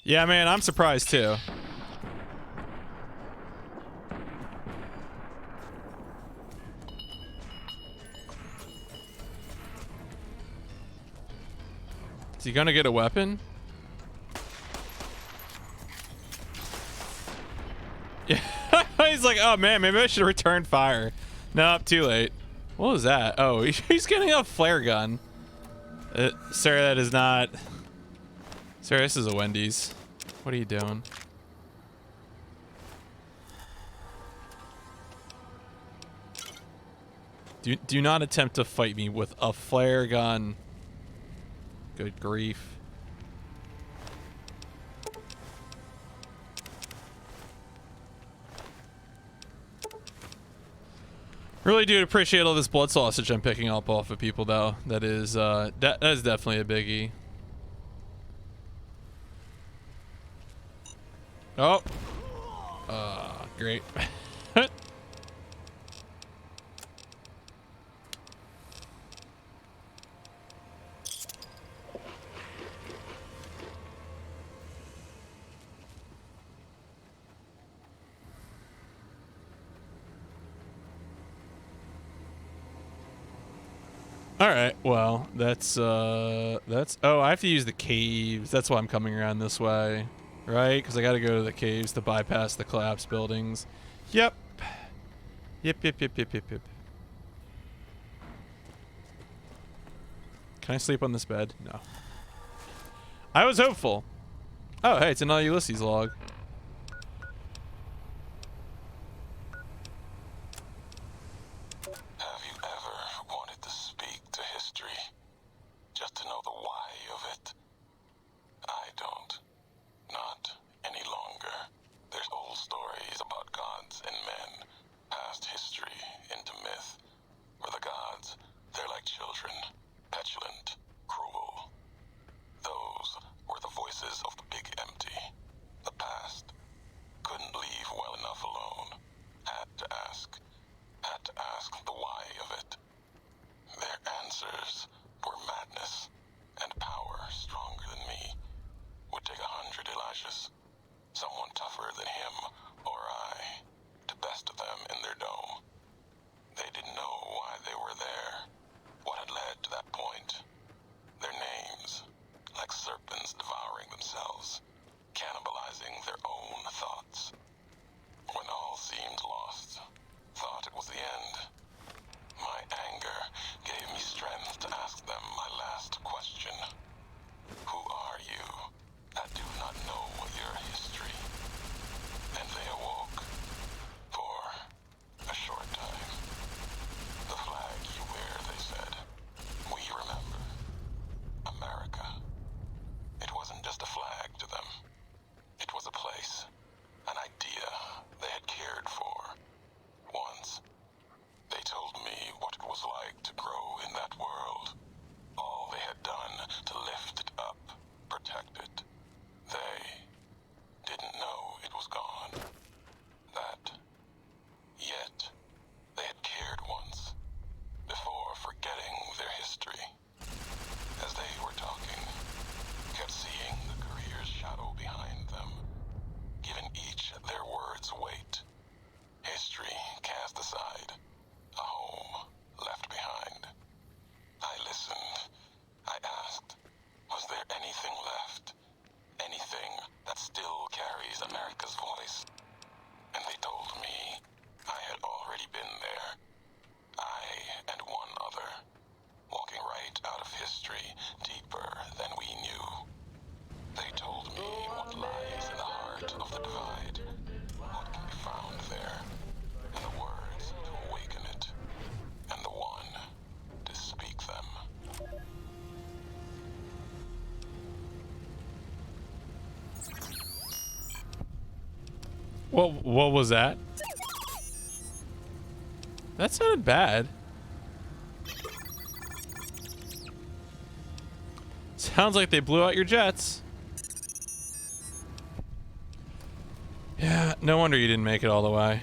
Yeah, man, I'm surprised too. Is he gonna get a weapon? Yeah. He's like, oh man, maybe I should return fire. Nope, too late. What was that? Oh, he's getting a flare gun. Sir, that is not... Sir, this is a Wendy's. What are you doing? Do not attempt to fight me with a flare gun. Good grief. Really do appreciate all this blood sausage I'm picking up off of people, though. That is that is definitely a biggie. Oh. Great. All right, well, that's oh, I have to use the caves. That's why I'm coming around this way, right? Because I got to go to the caves to bypass the collapsed buildings. Yep. Yep. Can I sleep on this bed? No. I was hopeful. Oh, hey, it's another Ulysses log. Have you ever wanted to speak to history? Just to know the why of it? I don't. Not any longer. There's old stories about gods and men, past history into myth. For the gods, they're like children, petulant, cruel. The someone tougher than him or I to best them in their dome. They didn't know why they were there, what had led to that point. Their names, like serpents devouring themselves, cannibalizing their own thoughts. When all seemed lost, thought it was the end, my anger gave me strength to ask them my last question. Who are you that do not know your history? And they awoke. For a short time. The flag you wear, they said. We remember. America. It wasn't just a flag to them. It was a place, an idea they had cared for. Once, they told me what it was like to grow in that world. All they had done to lift it up, protect it. They didn't know it was gone. That, yet, they had cared once, before forgetting their history. As they were talking, kept seeing the career's shadow behind them, giving each their words weight. History cast aside, a home left behind. I listened. I asked, was there anything left? Anything that still carries America's voice? And they told me I had already been there. I and one other, walking right out of history deeper than we knew. They told me what lies in the heart of the divide, what can be found there, and the words to awaken it, and the one to speak them. What was that? That sounded bad. Sounds like they blew out your jets. Yeah, no wonder you didn't make it all the way.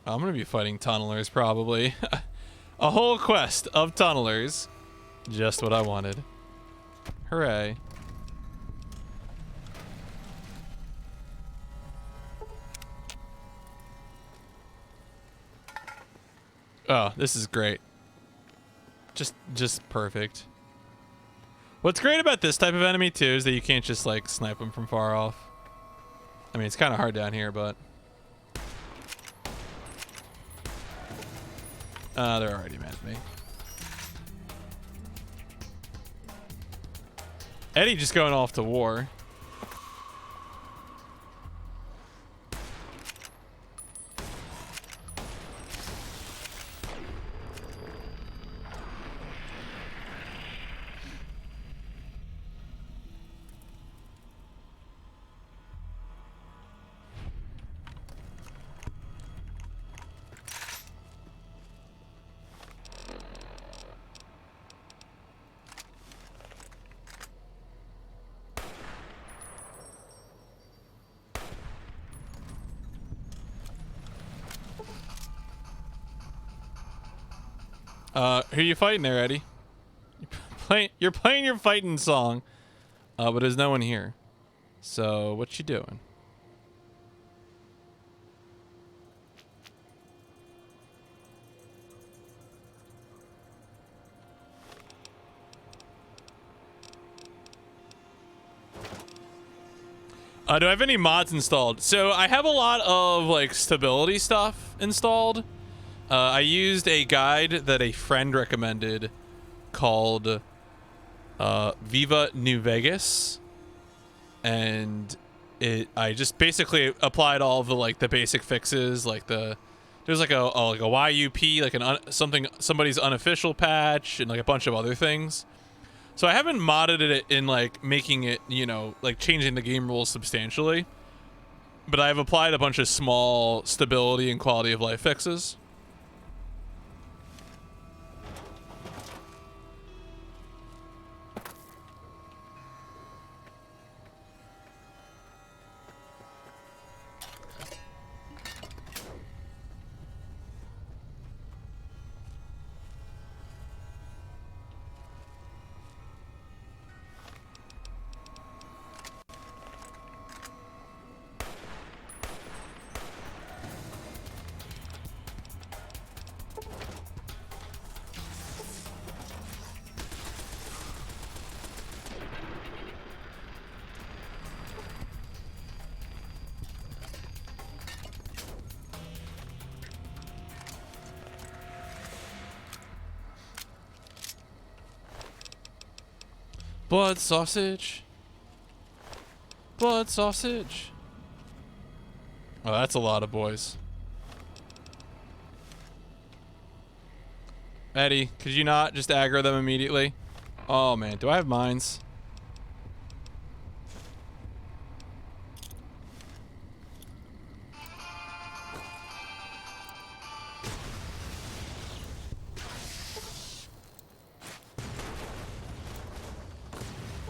I'm gonna be fighting tunnelers probably. A whole quest of tunnelers. Just what I wanted. Hooray. Oh, this is great. Just perfect. What's great about this type of enemy too is that you can't just like snipe them from far off. I mean, it's kind of hard down here, but they're already mad at me. Eddie just going off to war. Who you fighting there, Eddie? You're playing your fighting song, but there's no one here. So what you doing? Do I have any mods installed? So I have a lot of like stability stuff installed. I used a guide that a friend recommended called Viva New Vegas, and I just basically applied all of the like the basic fixes, like there's like a YUP, like somebody's unofficial patch, and like a bunch of other things. So I haven't modded it in like making it, you know, like changing the game rules substantially, but I've applied a bunch of small stability and quality of life fixes. Blood sausage. Blood sausage. Oh, that's a lot of boys. Eddie, could you not just aggro them immediately? Oh man, do I have mines?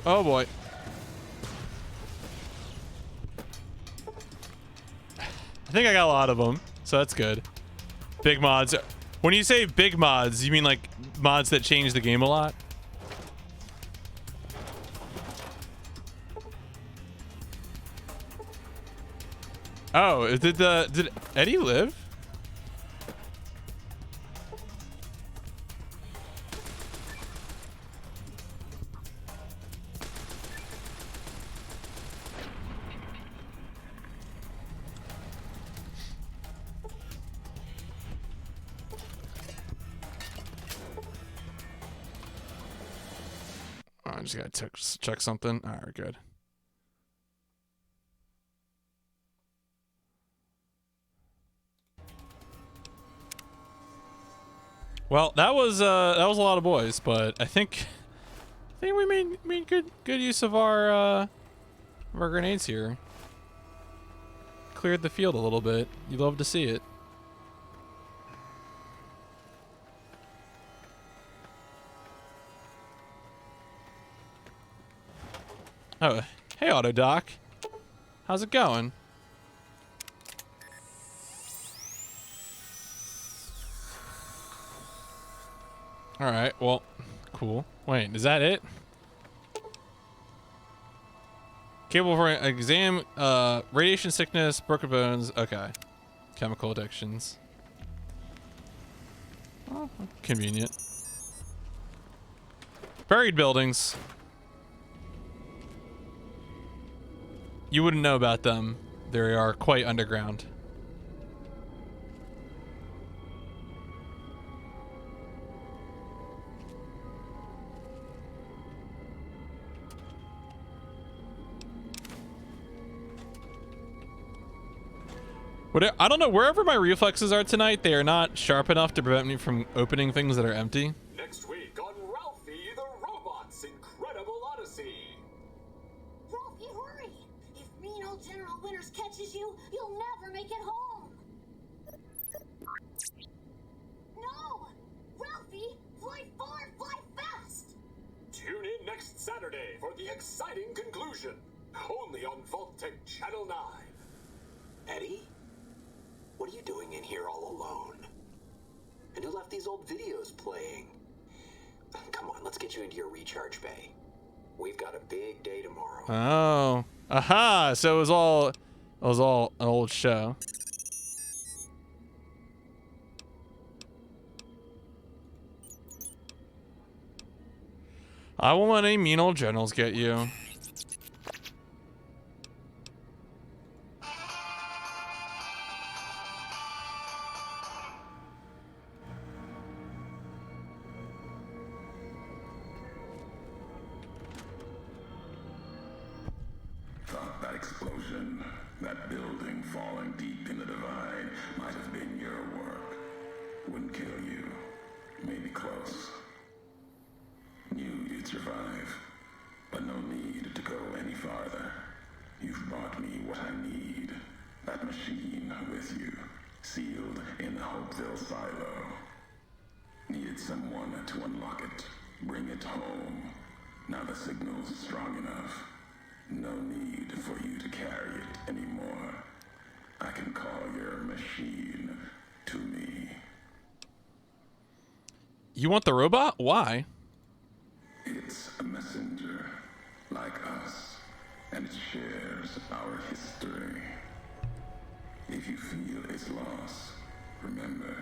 Oh boy. I think I got a lot of them, so that's good. Big mods. When you say big mods, you mean like mods that change the game a lot? Oh, did Eddie live? I just gotta check something. All right, good. Well, that was a lot of boys, but I think we made good use of our grenades here. Cleared the field a little bit. You love to see it. Oh, hey Autodoc. How's it going? Alright, well, cool. Wait, is that it? Cable for exam, radiation sickness, broken bones, okay. Chemical addictions. Oh, convenient. Buried buildings. You wouldn't know about them. They are quite underground. I don't know, wherever my reflexes are tonight, they are not sharp enough to prevent me from opening things that are empty. Next week on Ralphie the Robot's Incredible Odyssey. Ralphie, hurry! If mean old General Winters catches you, you'll never make it home! No! Ralphie, fly far, fly fast! Tune in next Saturday for the exciting conclusion. Only on Vault-Tec Channel 9. Eddie? What are you doing in here all alone? And who left these old videos playing? Come on, let's get you into your recharge bay. We've got a big day tomorrow. Oh. Aha! So it was all an old show. I won't let any mean old generals get you. Thought that explosion, that building falling deep in the divide, might have been your work. Wouldn't kill you. Maybe close. Knew you'd survive, but no need to go any farther. You've brought me what I need. That machine with you, sealed in the Hopeville silo. Needed someone to unlock it, bring it home. Now the signal's strong enough. No need for you to carry it anymore. I can call your machine to me. You want the robot? Why? It's a messenger, like us, and it shares our history. If you feel its loss, remember,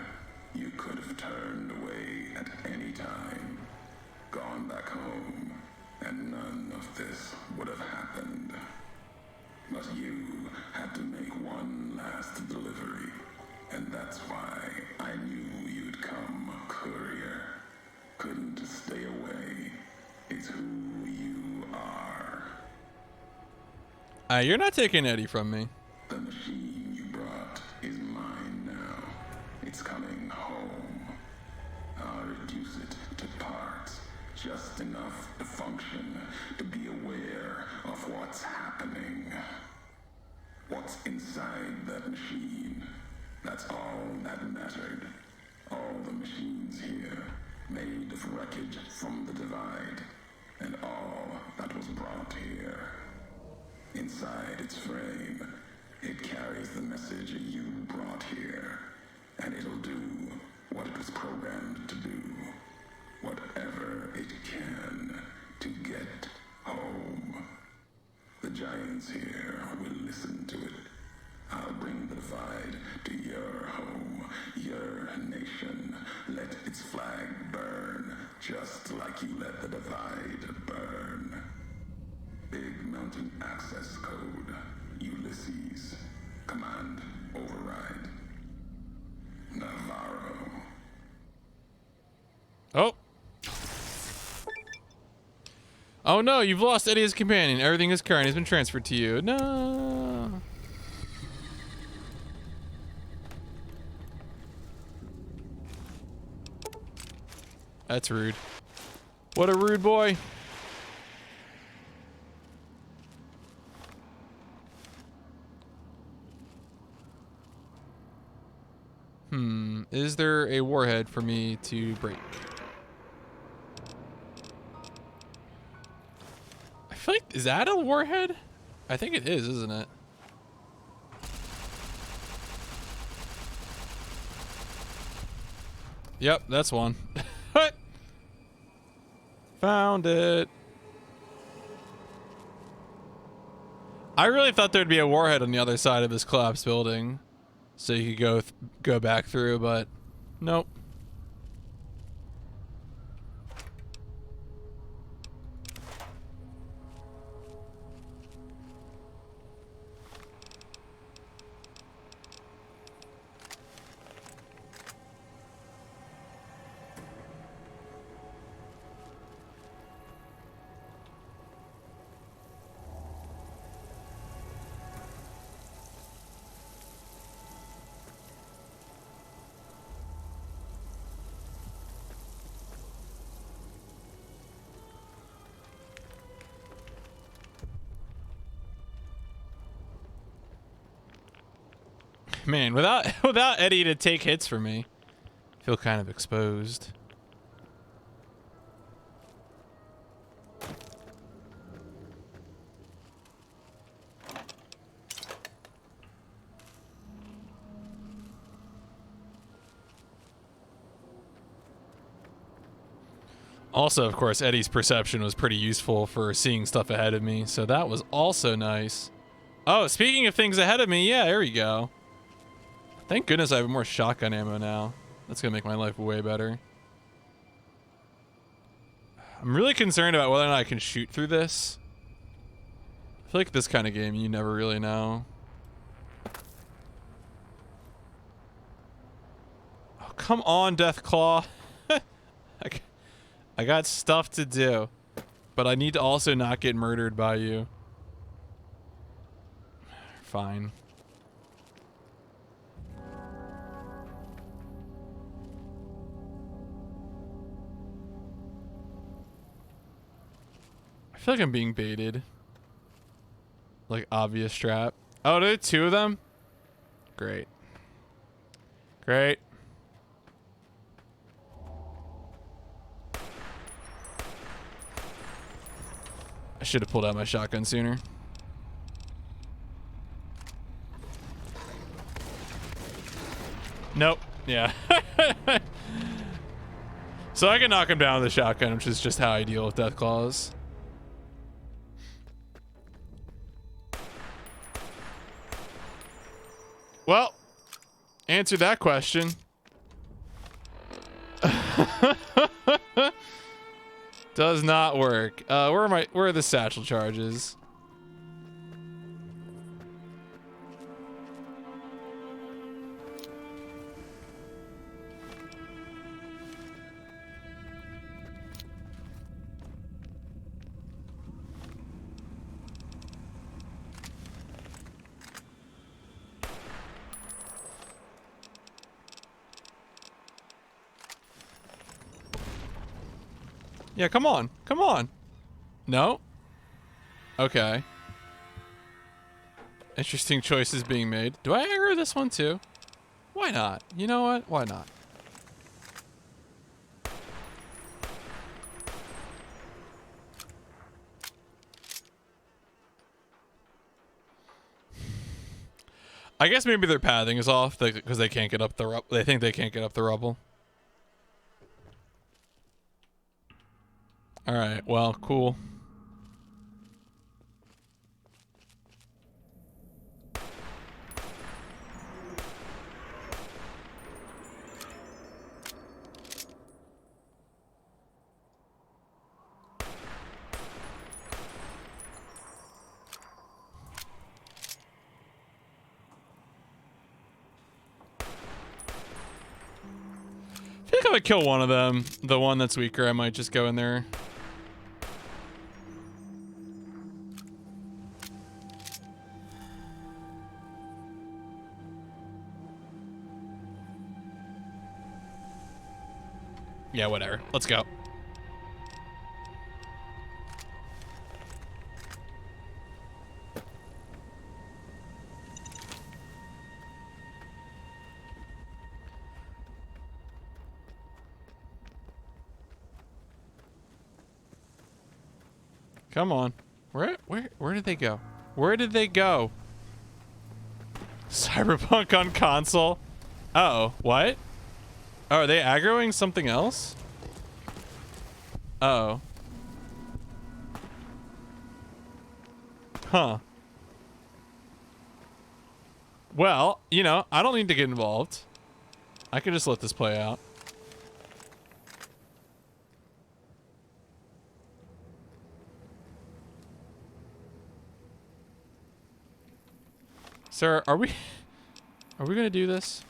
you could have turned away at any time, gone back home, and none of this would have happened. But you had to make one last delivery, and that's why I knew you'd come, courier. Couldn't stay away. It's who you You're not taking Eddie from me. The machine you brought is mine now. It's coming home. I'll reduce it to parts, just enough to function, to be aware of what's happening. What's inside that machine? That's all that mattered. All the machines here, made of wreckage from the Divide, and all that was brought here. Inside its frame, it carries the message you brought here, and it'll do what it was programmed to do. Whatever it can to get home. The giants here will listen to it. I'll bring the Divide to your home, your nation. Let its flag burn, just like you let the Divide burn. Big Mountain Access Code, Ulysses. Command override. Navarro. Oh. Oh no, you've lost Eddie as companion. Everything is current has been transferred to you. No. That's rude. What a rude boy. Is there a warhead for me to break? I feel like, is that a warhead? I think it is, isn't it? Yep, that's one. What? Found it. I really thought there'd be a warhead on the other side of this collapsed building, so you could go back through, but nope. Man, without Eddie to take hits for me, I feel kind of exposed. Also, of course, Eddie's perception was pretty useful for seeing stuff ahead of me, so that was also nice. Oh, speaking of things ahead of me, yeah, there we go. Thank goodness I have more shotgun ammo now. That's gonna make my life way better. I'm really concerned about whether or not I can shoot through this. I feel like this kind of game, you never really know. Oh, come on, Deathclaw. I got stuff to do, but I need to also not get murdered by you. Fine. I feel like I'm being baited. Like, obvious trap. Oh, there are two of them? Great. Great. I should have pulled out my shotgun sooner. Nope. Yeah. So I can knock him down with the shotgun, which is just how I deal with Deathclaws. Well, answer that question. Does not work. Where are the satchel charges? Yeah, come on. Come on. No? Okay. Interesting choices being made. Do I aggro this one too? Why not? You know what? Why not? I guess maybe their pathing is off because they can't get up the they think they can't get up the rubble. All right. Well, cool. I think if I kill one of them, the one that's weaker, I might just go in there. Yeah, whatever. Let's go. Come on. Where did they go? Where did they go? Cyberpunk on console? Uh-oh. What? Oh, are they aggroing something else? Uh-oh. Huh. Well, you know, I don't need to get involved. I can just let this play out. Sir, are we gonna do this?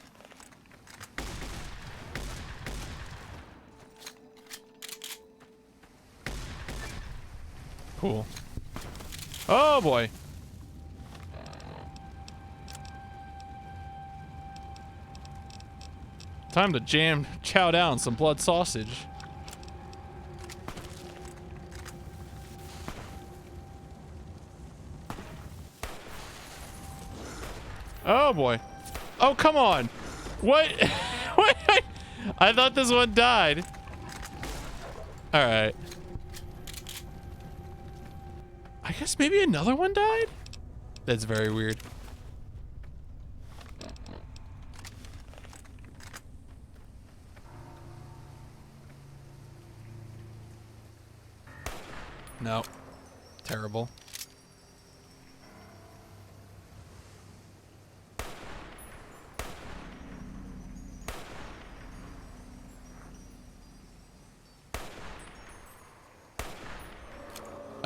Cool. Oh boy. Time to chow down some blood sausage. Oh boy. Oh, come on. What? What? I thought this one died. All right. I guess maybe another one died? That's very weird. No. Terrible.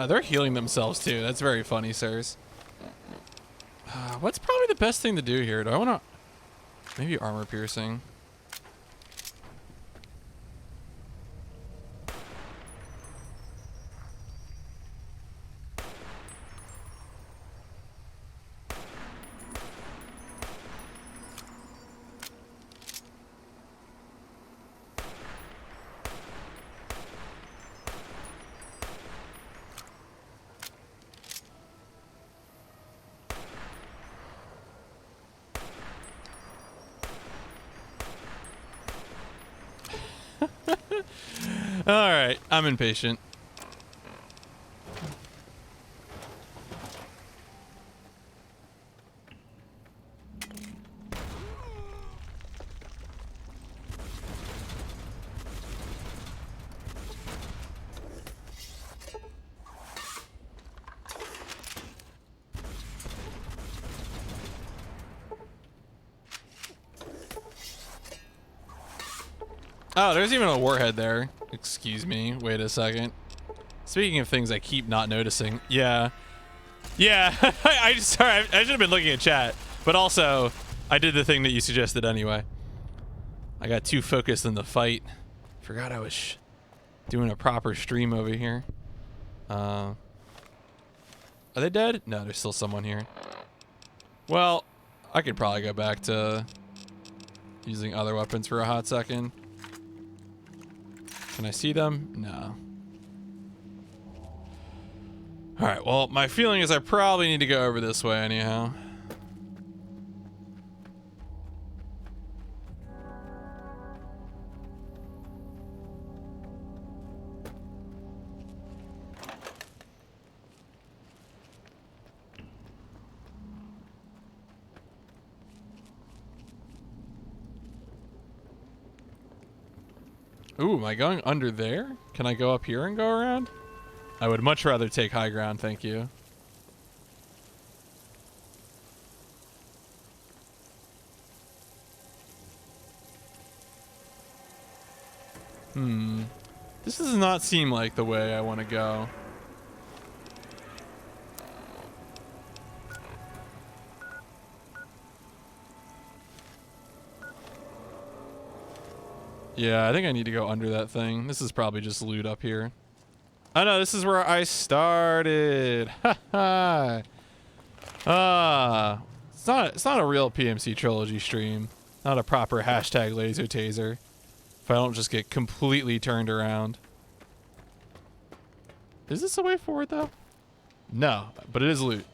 They're healing themselves too. That's very funny, sirs. What's probably the best thing to do here? Do I want to... Maybe armor piercing. All right, I'm impatient. Oh, there's even a warhead there. Excuse me. Wait a second. Speaking of things I keep not noticing. Yeah. Yeah. Sorry, I should have been looking at chat. But also, I did the thing that you suggested anyway. I got too focused in the fight. Forgot I was doing a proper stream over here. Are they dead? No, there's still someone here. Well, I could probably go back to using other weapons for a hot second. Can I see them? No. All right, well, my feeling is I probably need to go over this way anyhow. Ooh, am I going under there? Can I go up here and go around? I would much rather take high ground, thank you. This does not seem like the way I want to go. Yeah, I think I need to go under that thing. This is probably just loot up here. Oh no, this is where I started. Haha. It's not a real PMC trilogy stream. Not a proper hashtag laser taser. If I don't just get completely turned around. Is this a way forward though? No, but it is loot.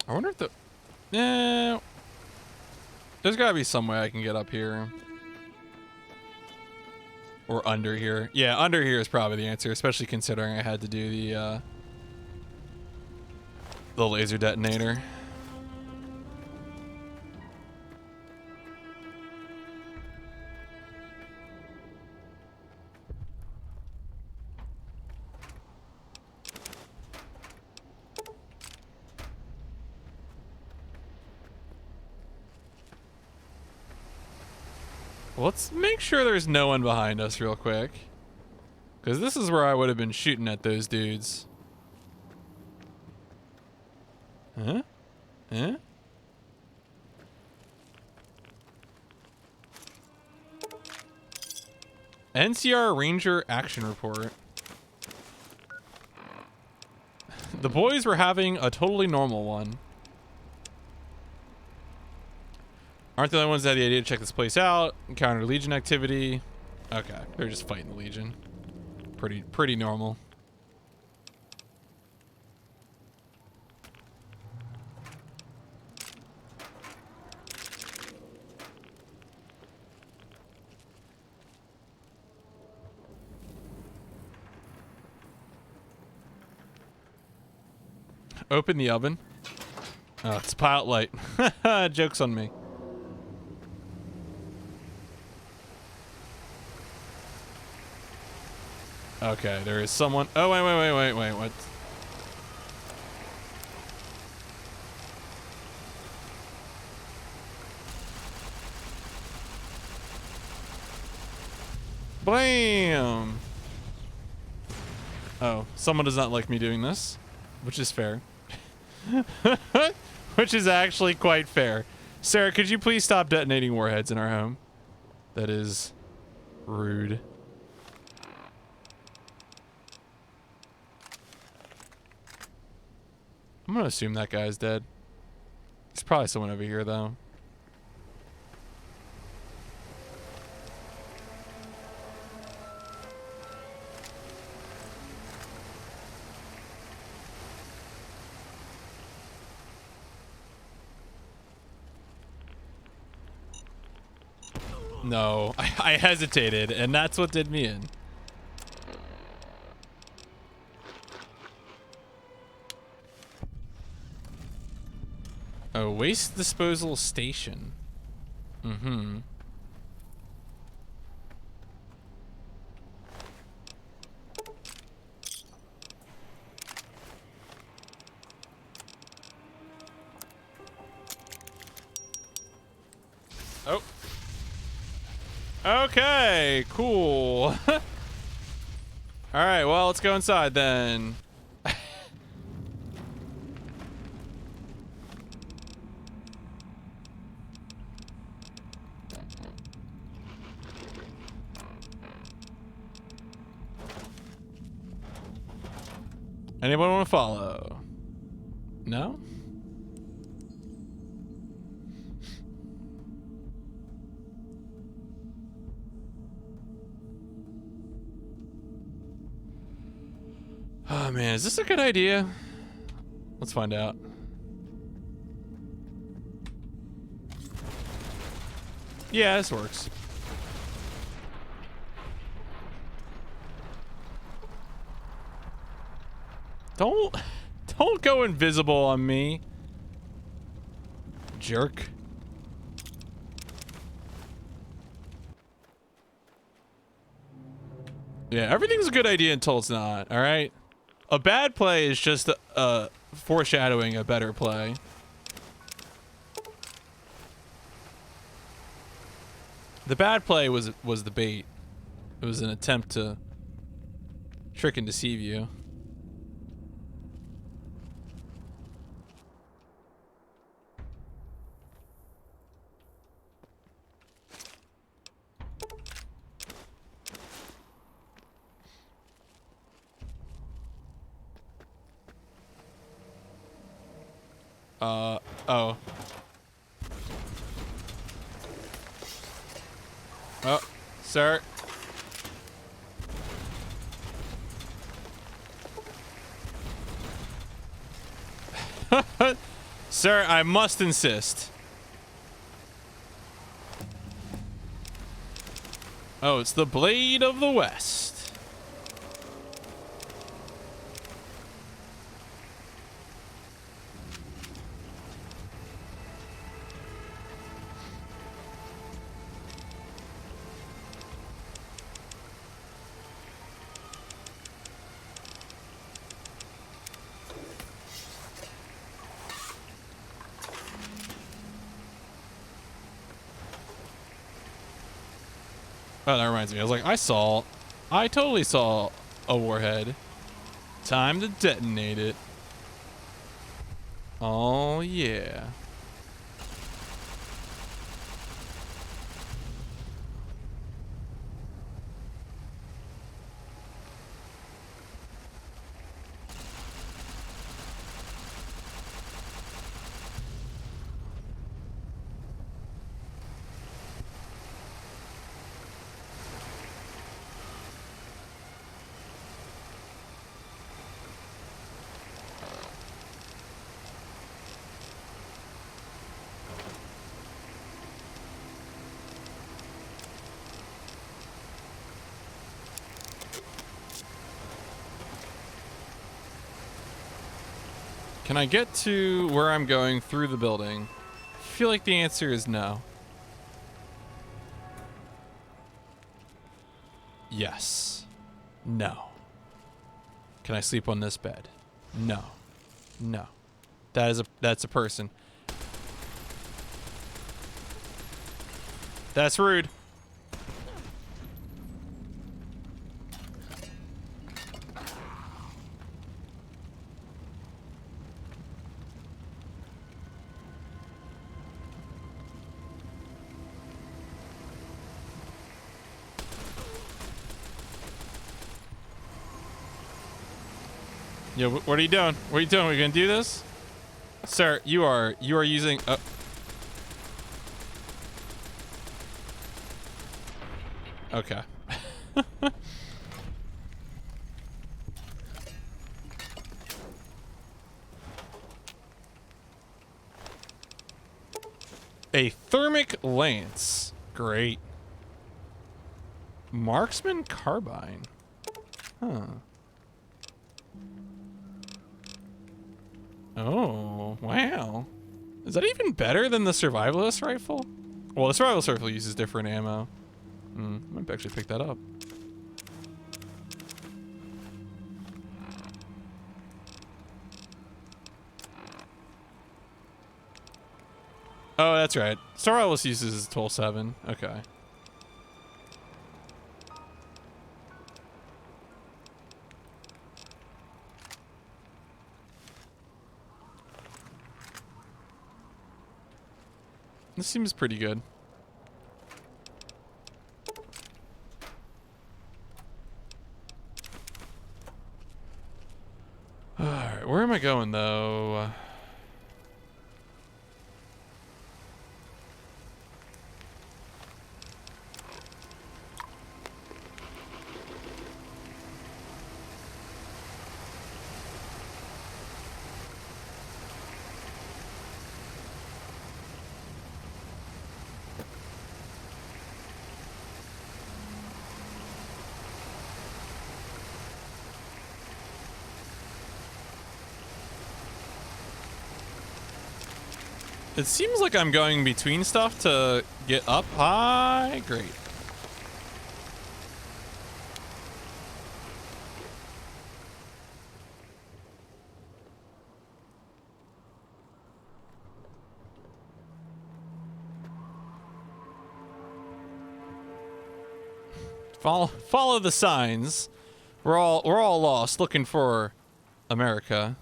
I wonder if the... There's gotta be some way I can get up here. Or under here. Yeah, under here is probably the answer, especially considering I had to do the laser detonator. Let's make sure there's no one behind us real quick. Because this is where I would have been shooting at those dudes. Huh? Huh? NCR Ranger Action Report. The boys were having a totally normal one. Aren't the only ones that had the idea to check this place out. Encounter Legion activity. Okay, they're just fighting the Legion. Pretty normal. Open the oven. Oh, it's pilot light. Joke's on me. Okay, there is someone. Oh, wait, what? Blam! Oh, someone does not like me doing this, which is fair. Which is actually quite fair. Sarah, could you please stop detonating warheads in our home? That is rude. I'm gonna assume that guy's dead. There's probably someone over here, though. No, I hesitated, and that's what did me in. Oh, waste disposal station. Mm-hmm. Oh. Okay, cool. All right, well, let's go inside then. Anyone want to follow? No? Oh man, is this a good idea? Let's find out. Yeah, this works. Don't go invisible on me. Jerk. Yeah, everything's a good idea until it's not, all right? A bad play is just foreshadowing a better play. The bad play was the bait. It was an attempt to trick and deceive you. Oh. Oh, sir. Sir, I must insist. Oh, it's the Blade of the West. Oh, that reminds me. I was like, I totally saw a warhead. Time to detonate it. Oh, yeah. Can I get to where I'm going through the building? I feel like the answer is no. Yes. No. Can I sleep on this bed? No. No. That's a person. That's rude. Yo, what are you doing? What are you doing? Are you gonna do this? Sir, you are using okay. A thermic lance. Great. Marksman carbine. Huh. Oh, wow. Is that even better than the survivalist rifle? Well, the survivalist rifle uses different ammo. Might actually pick that up. Oh, that's right. Survivalist uses 12-7. Okay. This seems pretty good. going though? It seems like I'm going between stuff to get up high. Great. Follow the signs. We're all lost looking for America.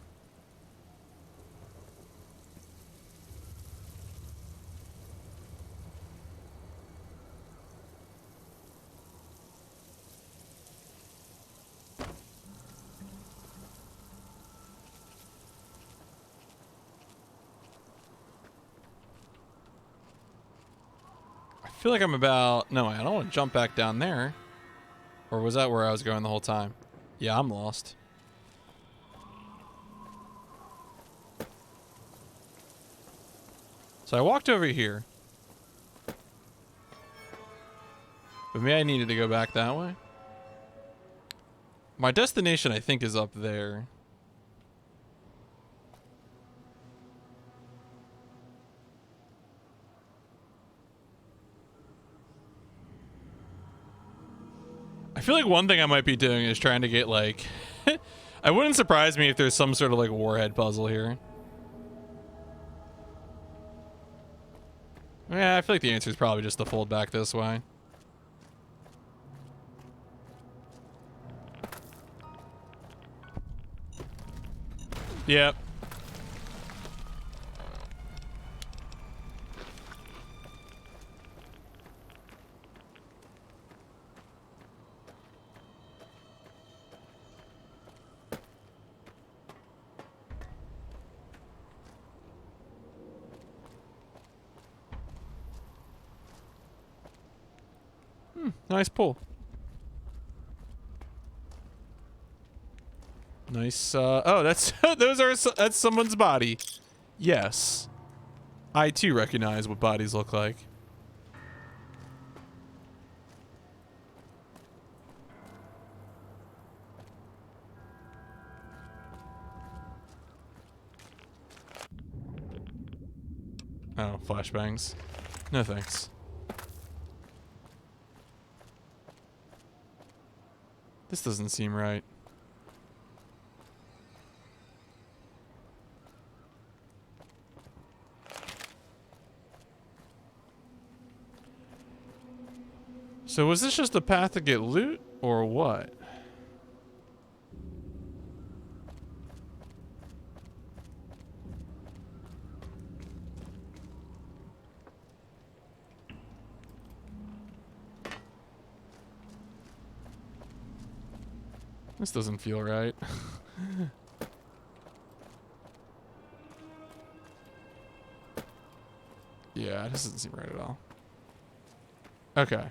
I feel like I'm about... No, I don't want to jump back down there. Or was that where I was going the whole time? Yeah, I'm lost. So I walked over here. But maybe I needed to go back that way. My destination, I think, is up there. I feel like one thing I might be doing is trying to get, like... I wouldn't surprise me if there's some sort of, like, warhead puzzle here. Yeah, I feel like the answer is probably just to fold back this way. Yep. Nice pull. Nice, oh, that's, that's someone's body. Yes. I too recognize what bodies look like. Oh, flashbangs. No thanks. This doesn't seem right. So was this just a path to get loot, or what? This doesn't feel right. Yeah, this doesn't seem right at all. Okay.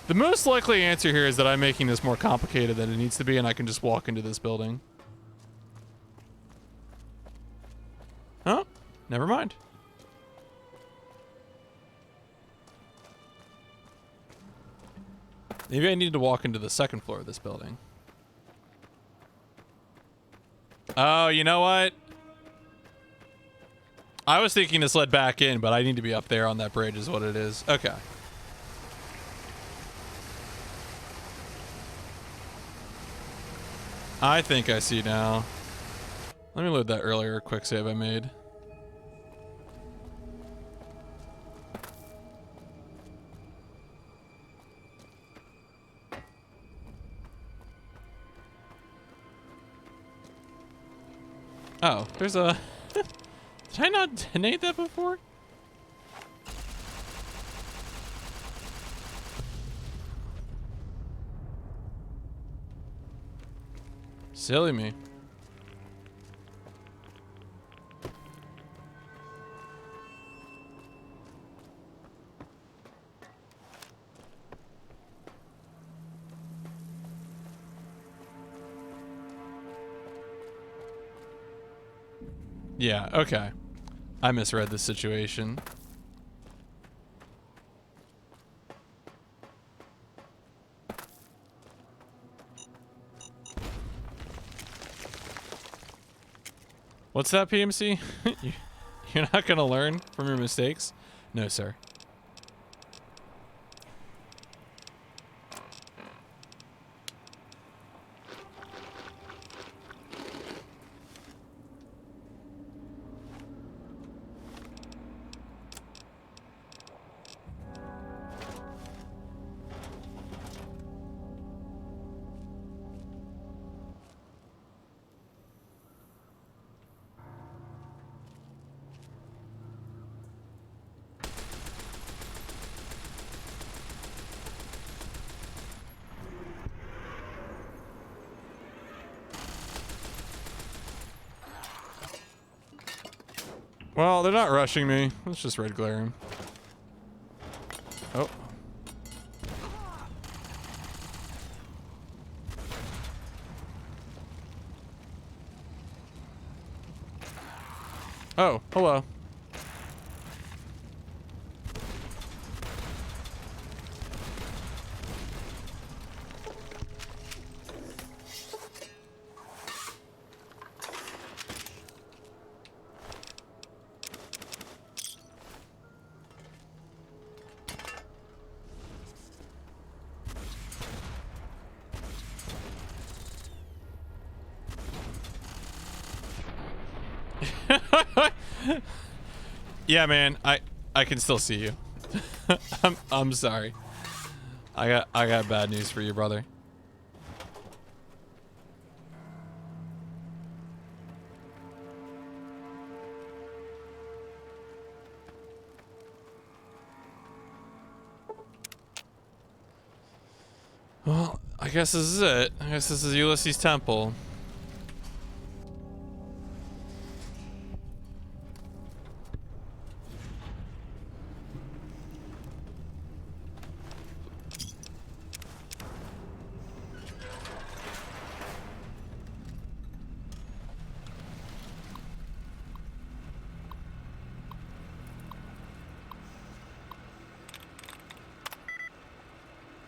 The most likely answer here is that I'm making this more complicated than it needs to be, and I can just walk into this building. Oh, never mind. Maybe I need to walk into the second floor of this building. Oh, you know what? I was thinking this led back in, but I need to be up there on that bridge is what it is. Okay. I think I see now. Let me load that earlier quick save I made. Oh, there's a... Did I not detonate that before? Silly me. Yeah, okay. I misread the situation. What's that, PMC? You're not gonna learn from your mistakes? No, sir. Well, they're not rushing me. Let's just red glare him. Oh. Oh, hello. Yeah, man, I can still see you. I'm sorry. I got bad news for you, brother. Well, I guess this is it. I guess this is Ulysses Temple.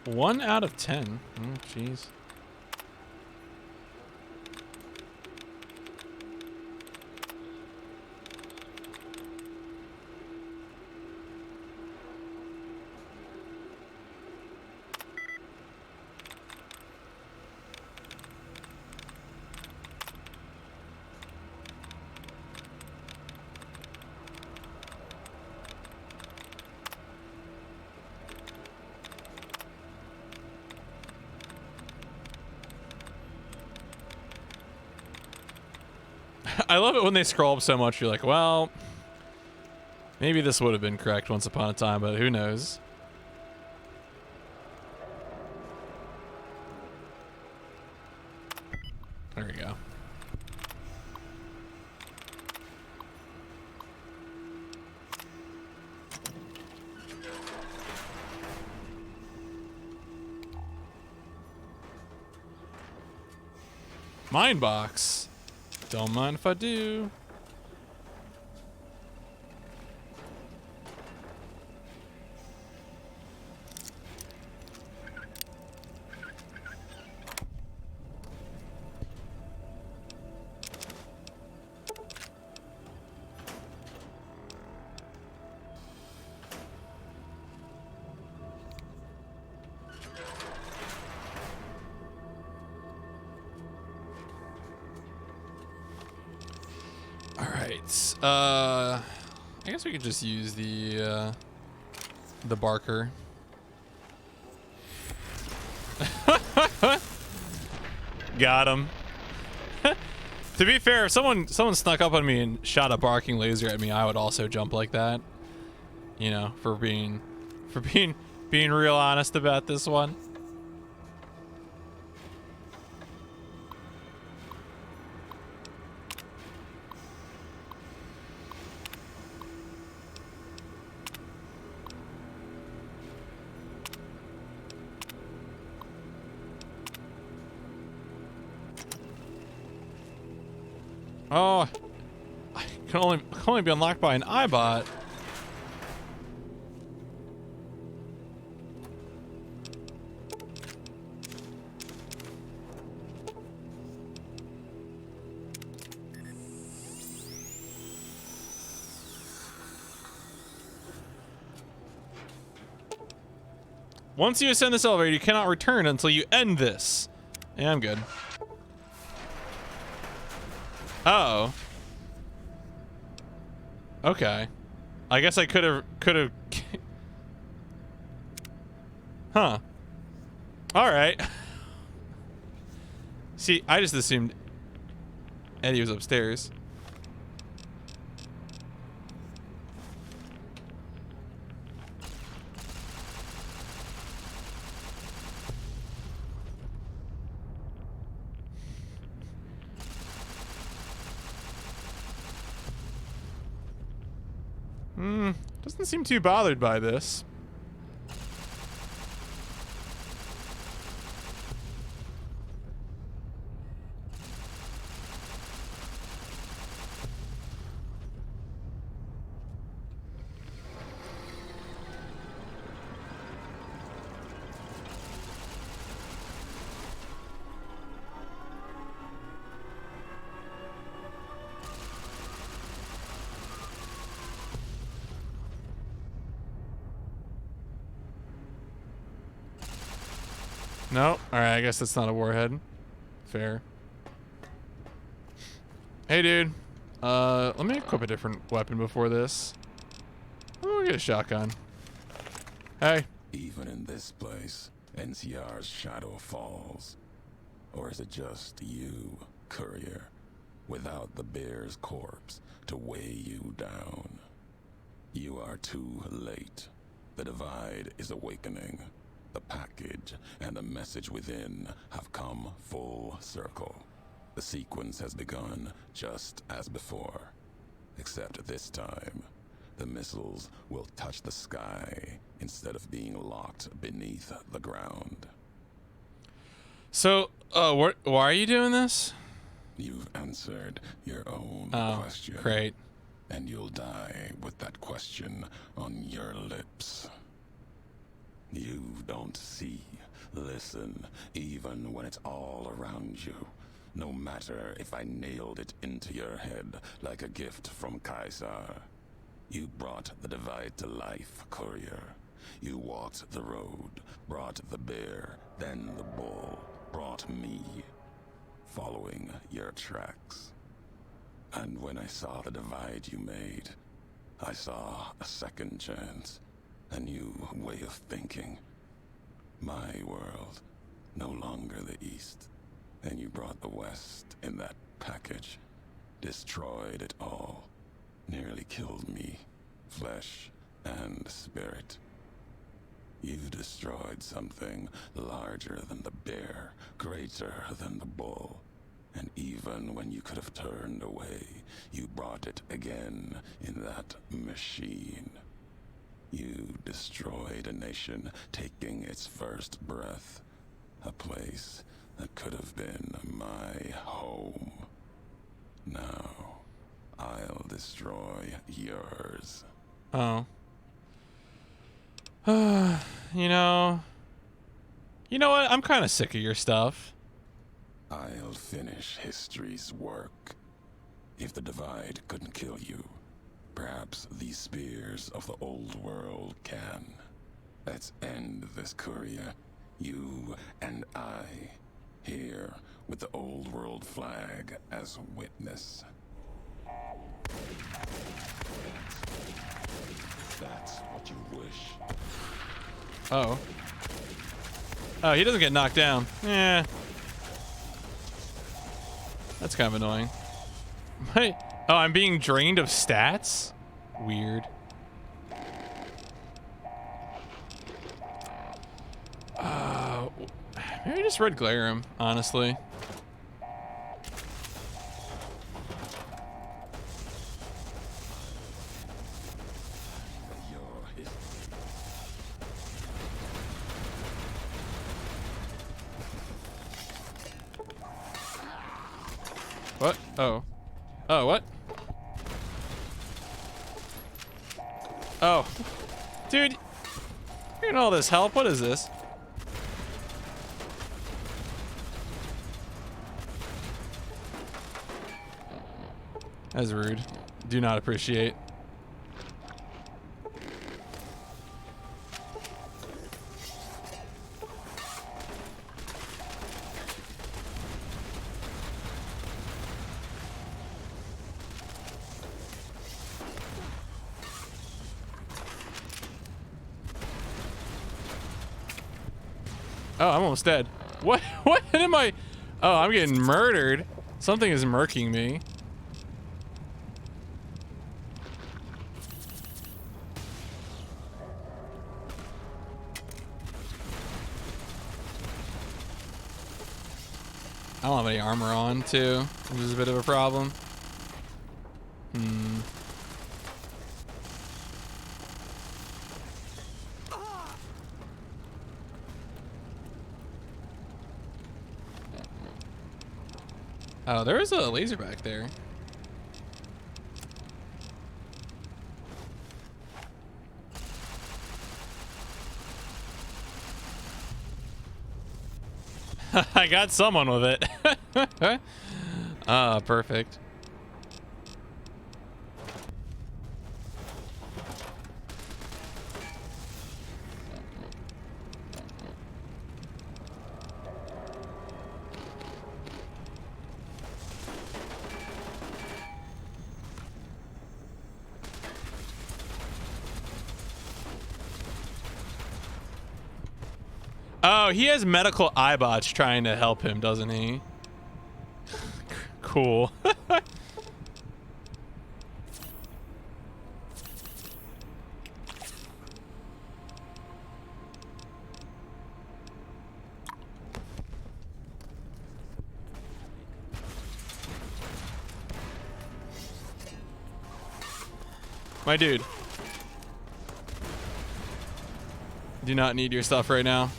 One out of 10. Oh, jeez. I love it when they scroll up so much. You're like, well, maybe this would have been correct once upon a time, but who knows? There we go. Mind box. Don't mind if I do. I guess we could just use the Barker. Got him. To be fair, if someone snuck up on me and shot a barking laser at me, I would also jump like that. You know, for being real honest about this one. Oh, I can only be unlocked by an Eyebot. Once you ascend this elevator, you cannot return until you end this. Yeah, I'm good. Oh. Okay. I guess I could have. Huh. All right. See, I just assumed Eddie was upstairs. Doesn't seem too bothered by this. No? Alright, I guess that's not a warhead. Fair. Hey, dude. Let me equip a different weapon before this. Oh, we'll get a shotgun. Hey. Even in this place, NCR's shadow falls. Or is it just you, Courier, without the bear's corpse to weigh you down? You are too late. The divide is awakening. The package and the message within have come full circle. The sequence has begun just as before. Except this time, the missiles will touch the sky instead of being locked beneath the ground. So, why are you doing this? You've answered your own Oh, question. great. And you'll die with that question on your lips. You don't see, listen, even when it's all around you. No matter if I nailed it into your head like a gift from Caesar. You brought the divide to life, Courier. You walked the road, brought the bear, then the bull, brought me, following your tracks. And when I saw the divide you made, I saw a second chance. A new way of thinking. My world, no longer the East. And you brought the West in that package. Destroyed it all. Nearly killed me, flesh and spirit. You destroyed something larger than the bear, greater than the bull. And even when you could have turned away, you brought it again in that machine. You destroyed a nation taking its first breath. A place that could have been my home. Now, I'll destroy yours. Oh. You know what? I'm kind of sick of your stuff. I'll finish history's work. If the divide couldn't kill you, perhaps these spears of the old world can. Let's end this, Courier. You and I, here with the old world flag as witness. That's what you wish. Oh. Oh, he doesn't get knocked down. Yeah. That's kind of annoying. Wait. Oh, I'm being drained of stats? Weird. Maybe just red glare him, honestly. What? Oh. Oh, what? Oh. Dude, you're in all this help. What is this? That's rude. Do not appreciate. Oh, I'm almost dead. What? What am I? Oh, I'm getting murdered. Something is murking me. I don't have any armor on, too, which is a bit of a problem. Oh, there is a laser back there. I got someone with it. Ah, perfect. Oh, he has medical iBots trying to help him, doesn't he? Cool. My dude. Do not need your stuff right now.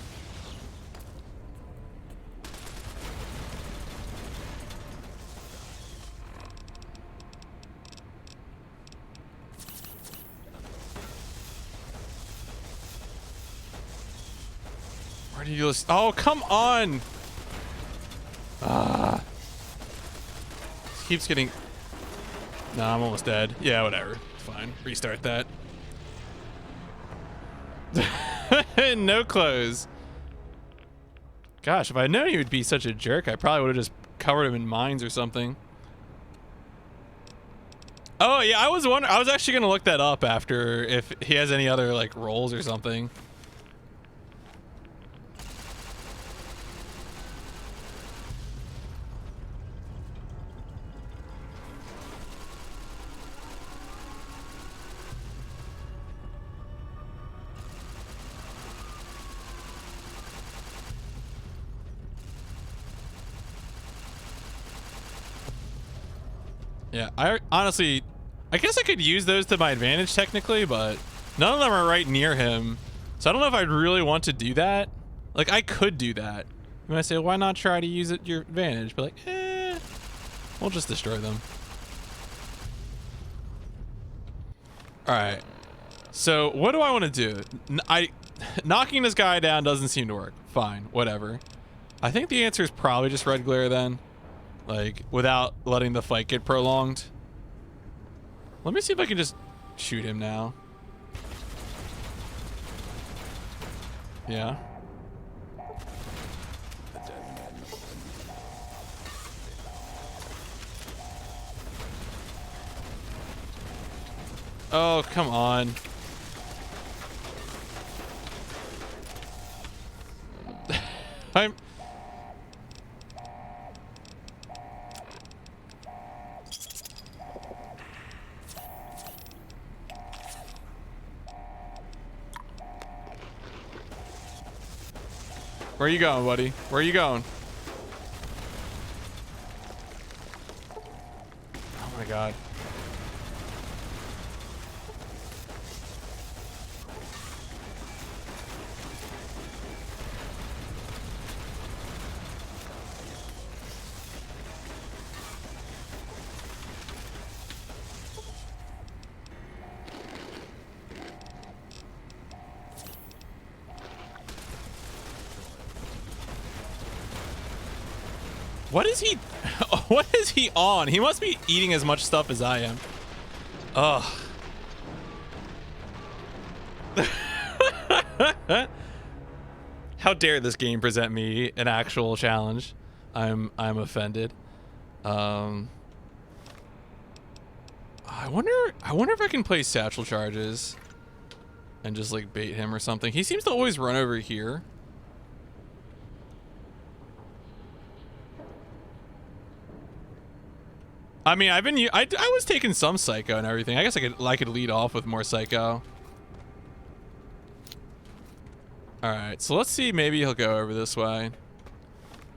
Where do you list? Oh, come on. Ah. Keeps getting. No, I'm almost dead. Yeah, whatever. Fine. Restart that. No clothes. Gosh, if I'd known he would be such a jerk, I probably would have just covered him in mines or something. Oh yeah, I was wondering. I was actually gonna look that up after if he has any other like roles or something. Yeah, I honestly, I guess I could use those to my advantage technically, but none of them are right near him. So I don't know if I'd really want to do that. Like, I could do that. And I say, why not try to use it to your advantage? But like, we'll just destroy them. All right. So what do I want to do? Knocking this guy down doesn't seem to work. Fine, whatever. I think the answer is probably just red glare then. Like, without letting the fight get prolonged. Let me see if I can just shoot him now. Yeah. Oh, come on. I'm... Where are you going, buddy? Where are you going? Oh my god. What is he? What is he on? He must be eating as much stuff as I am. Ugh. How dare this game present me an actual challenge? I'm offended. I wonder if I can play satchel charges and just like bait him or something. He seems to always run over here. I mean, I was taking some psycho and everything. I guess I could lead off with more psycho. All right, so let's see. Maybe he'll go over this way.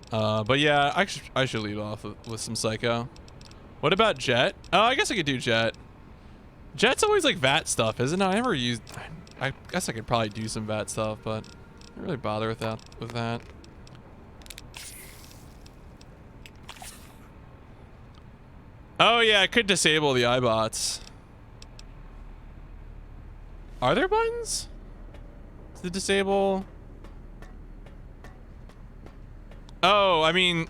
But yeah, I should lead off with some psycho. What about Jet? Oh, I guess I could do Jet. Jet's always like VAT stuff, isn't it? I never used. I guess I could probably do some VAT stuff, but I don't really bother with that. Oh yeah, I could disable the iBots. Are there buttons to disable? Oh, I mean,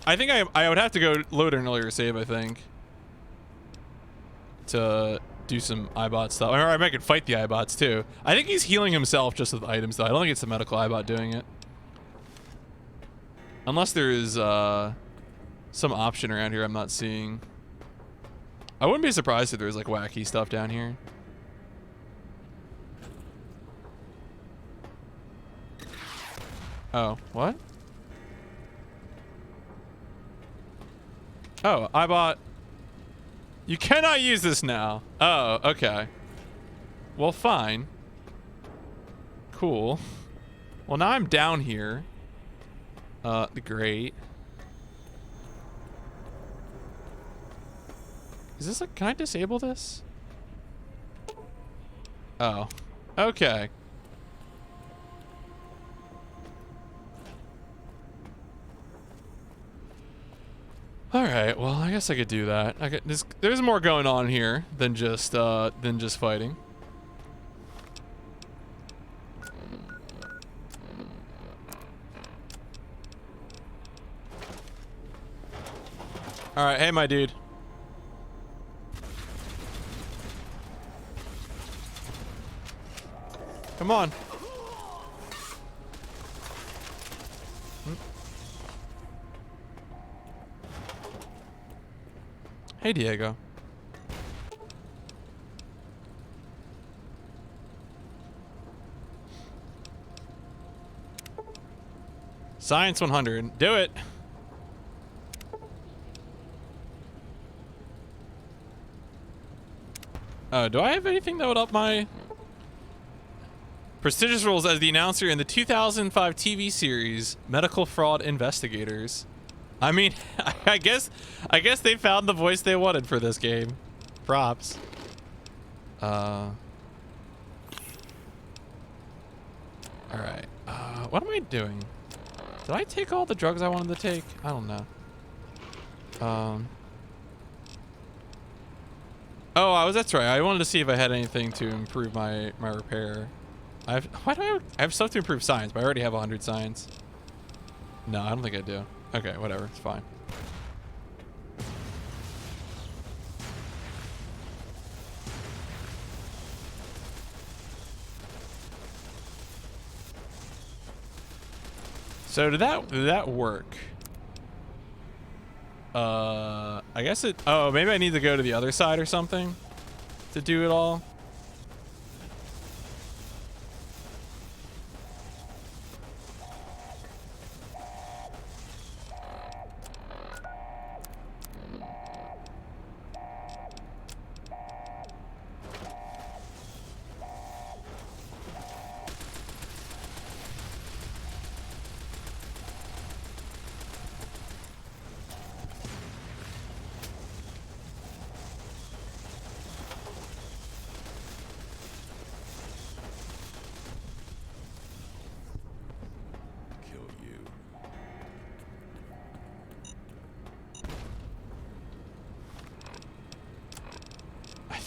I think I would have to go load an earlier save, I think, to do some iBot stuff. Or I could fight the iBots too. I think he's healing himself just with items though. I don't think it's the medical iBot doing it. Unless there is some option around here I'm not seeing. I wouldn't be surprised if there's like wacky stuff down here. Oh, what? Oh, iBot. You cannot use this now. Oh, okay. Well, fine. Cool. Well, now I'm down here. Great. Is this like, can I disable this? Oh, okay. All right, well, I guess I could do that. There's more going on here than just fighting. All right, hey, my dude. Come on. Hey, Diego. Science 100. Do it. Do I have anything that would up my prestigious roles as the announcer in the 2005 TV series Medical Fraud Investigators? I mean, I guess they found the voice they wanted for this game. Props. All right. What am I doing? Did I take all the drugs I wanted to take? I don't know. Oh, that's right. I wanted to see if I had anything to improve my repair. I have stuff to improve science, but I already have 100 science. No, I don't think I do. Okay, whatever. It's fine. So did that work? I guess it. Oh, maybe I need to go to the other side or something to do it all. I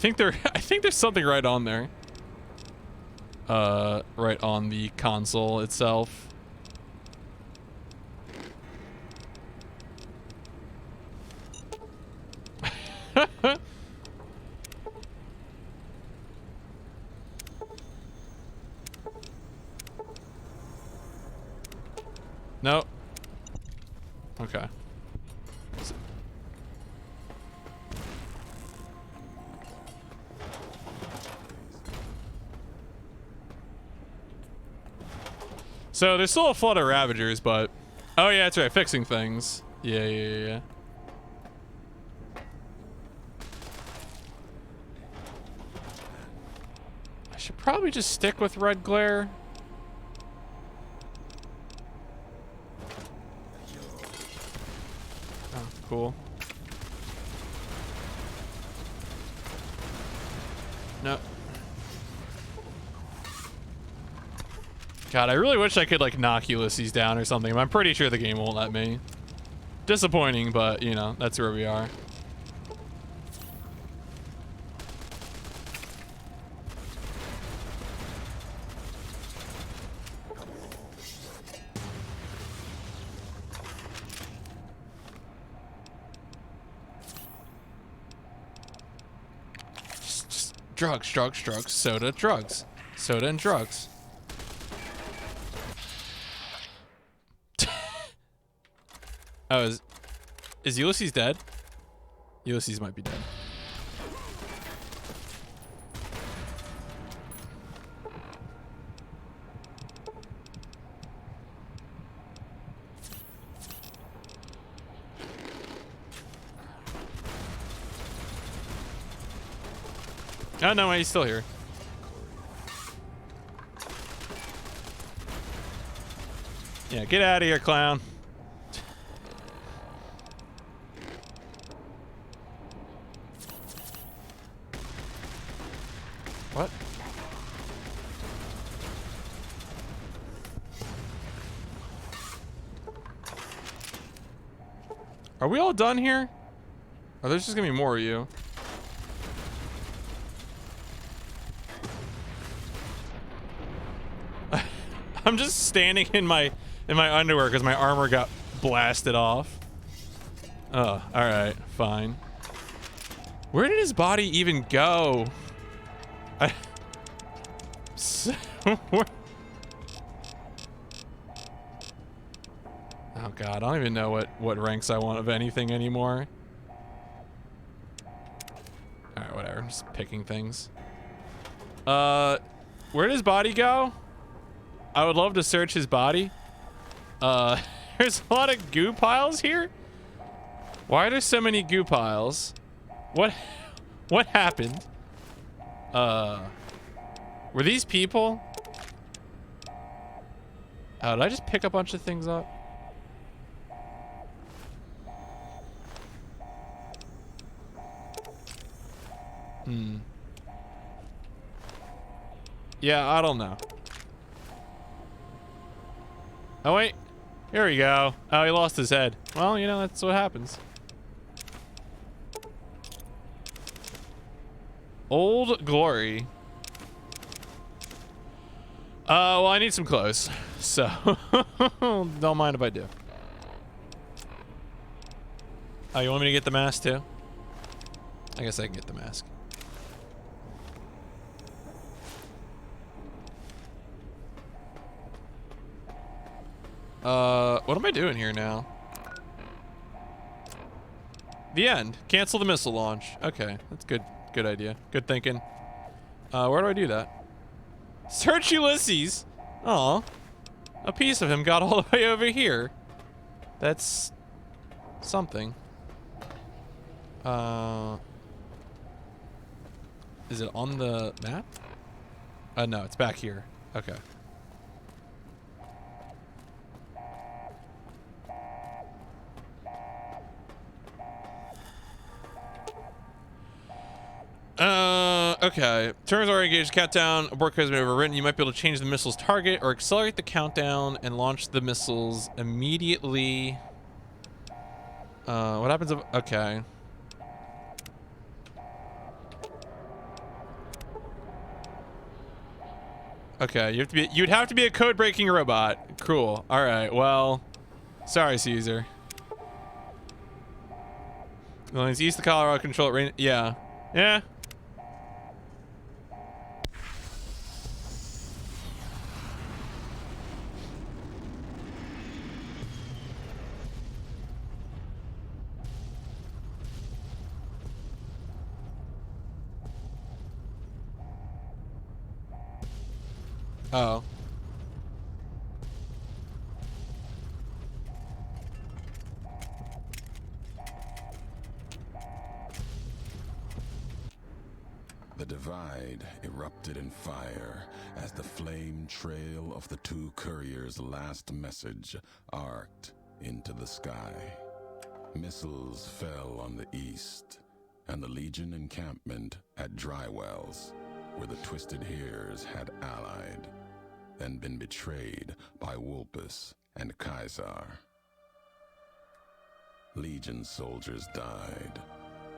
think there's something right on there. Right on the console itself. No. Okay. So there's still a flood of Ravagers, but... Oh yeah, that's right, fixing things. Yeah. I should probably just stick with Red Glare. Oh, cool. No. God, I really wish I could, like, knock Ulysses down or something, but I'm pretty sure the game won't let me. Disappointing, but, you know, that's where we are. Just drugs, soda, drugs. Soda and drugs. Oh, is Ulysses dead? Ulysses might be dead. Oh no, he's still here. Yeah, get out of here, clown. What? Are we all done here? Or there's just gonna be more of you? I'm just standing in my underwear because my armor got blasted off. Oh, all right, fine. Where did his body even go? Oh god, I don't even know what ranks I want of anything anymore. Alright, whatever. I'm just picking things. Where did his body go? I would love to search his body. There's a lot of goo piles here? Why are there so many goo piles? What happened? Were these people? Oh, did I just pick a bunch of things up? Yeah, I don't know. Oh, wait. Here we go. Oh, he lost his head. Well, you know, that's what happens. Old Glory. Well, I need some clothes, so don't mind if I do. Oh, you want me to get the mask too? I guess I can get the mask. What am I doing here now? The end. Cancel the missile launch. Okay, that's good. Good idea. Good thinking. Where do I do that? Search Ulysses. Aw. A piece of him got all the way over here. That's something. Is it on the map? No, it's back here. Okay. Okay. Terms are engaged. Countdown. Abort code has been overwritten. You might be able to change the missile's target or accelerate the countdown and launch the missiles immediately. What happens if... Okay. Okay, you'd have to be a code-breaking robot. Cool. All right. Well, sorry, Caesar. Well, he's east of Colorado. Control it. Rain. Yeah. Yeah. Oh. The divide erupted in fire as the flame trail of the two couriers' last message arced into the sky. Missiles fell on the east, and the Legion encampment at Drywells, where the Twisted Hears had allied, then been betrayed by Wulpus and Caesar. Legion soldiers died,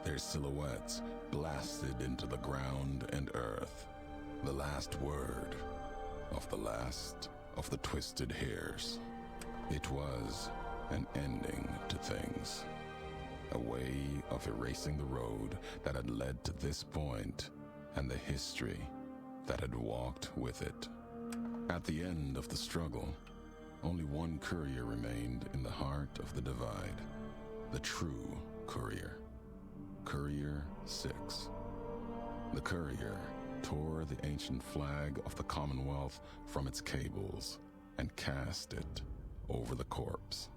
their silhouettes blasted into the ground and earth. The last word of the last of the Twisted Hears. It was an ending to things. A way of erasing the road that had led to this point and the history that had walked with it. At the end of the struggle, only one courier remained in the heart of the divide. The true courier. Courier 6. The courier tore the ancient flag of the Commonwealth from its cables and cast it over the corpse.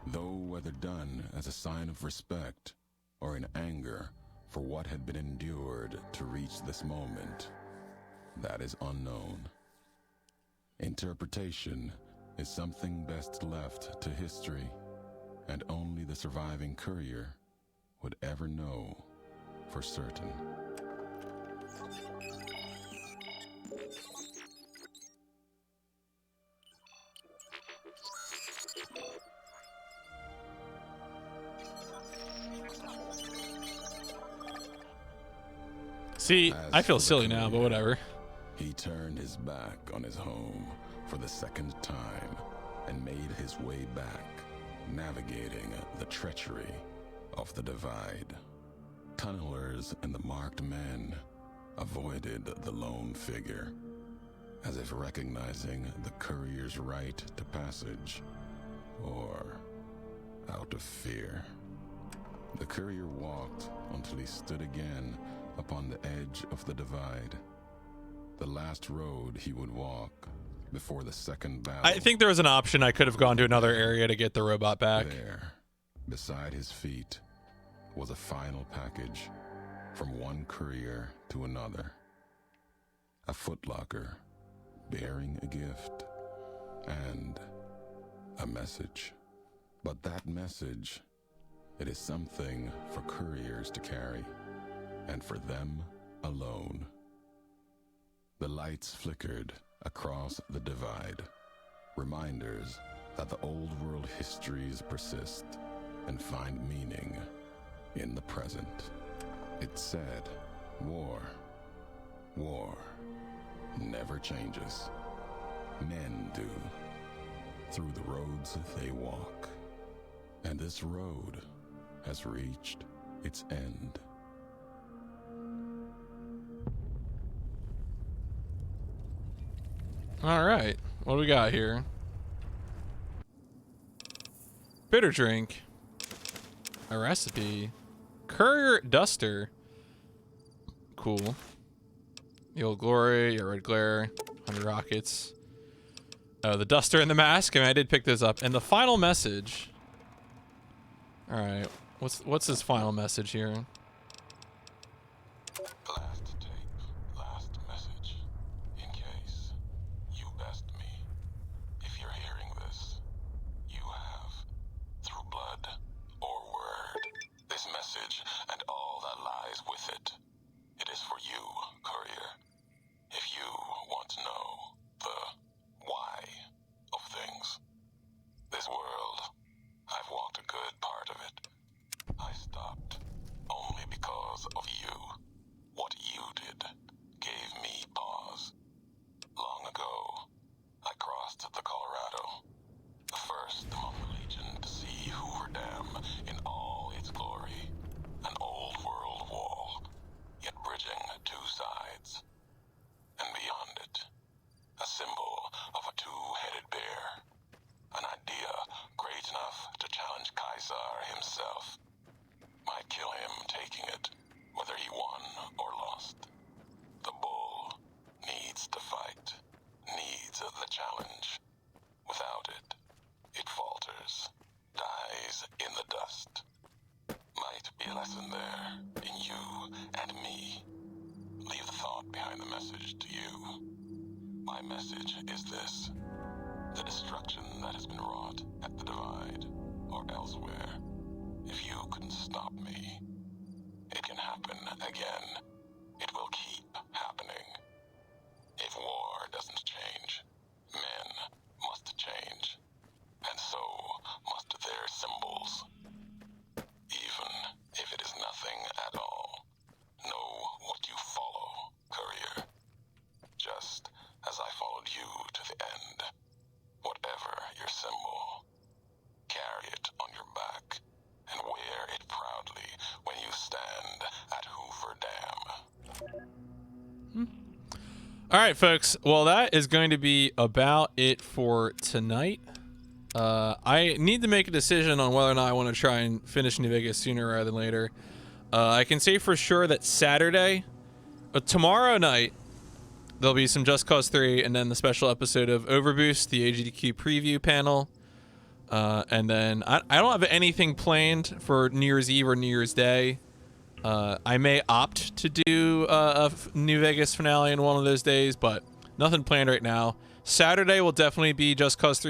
Though whether done as a sign of respect or in anger for what had been endured to reach this moment, that is unknown. Interpretation is something best left to history, and only the surviving courier would ever know for certain. See, I feel silly now, but whatever. He turned his back on his home for the second time and made his way back, navigating the treachery of the divide. Tunnelers and the marked men avoided the lone figure, as if recognizing the courier's right to passage, or out of fear. The courier walked until he stood again upon the edge of the divide, the last road he would walk before the second battle. I think there was an option I could have gone to another area to get the robot back. There, beside his feet, was a final package from one courier to another. A footlocker bearing a gift and a message. But that message, it is something for couriers to carry, and for them alone. The lights flickered across the divide, reminders that the old world histories persist and find meaning in the present. It said, war never changes. Men do, through the roads they walk. And this road has reached its end. All right, what do we got here? Bitter drink, a recipe, courier duster. Cool. The old glory, your red glare, 100 rockets. Oh, the duster and the mask. I mean, I did pick this up. And the final message. All right, what's his final message here? Last tape, last message. In case you best me. If you're hearing this, you have, through blood or word, this message and all that lies with it. It is for you, courier. If you want to know the why of things. This world, I've walked a good part of it. I stopped only because of you. What you did gave me pause. Long ago, I crossed the Colorado, the first among the Legion to see Hoover Dam in all its glory. An old world wall, yet bridging two sides. And beyond it, a symbol of a two-headed bear. An idea great enough to challenge Caesar himself. Might kill him taking it, whether he won or lost. message to you. My message is this. The destruction that has been wrought at the Divide, or elsewhere, if you couldn't stop me, it can happen again. It will keep happening. If war doesn't change, men must change, and so must their symbols. Even if it is nothing at all, know what you follow, Courier. Just as I followed you to the end. Whatever your symbol, carry it on your back and wear it proudly when you stand at Hoover Dam. All right, folks. Well, that is going to be about it for tonight. I need to make a decision on whether or not I want to try and finish New Vegas sooner rather than later. I can say for sure that Saturday, tomorrow night, there'll be some Just Cause 3 and then the special episode of Overboost, the AGDQ preview panel. And then I don't have anything planned for New Year's Eve or New Year's Day. I may opt to do a New Vegas finale in one of those days, but nothing planned right now. Saturday will definitely be Just Cause 3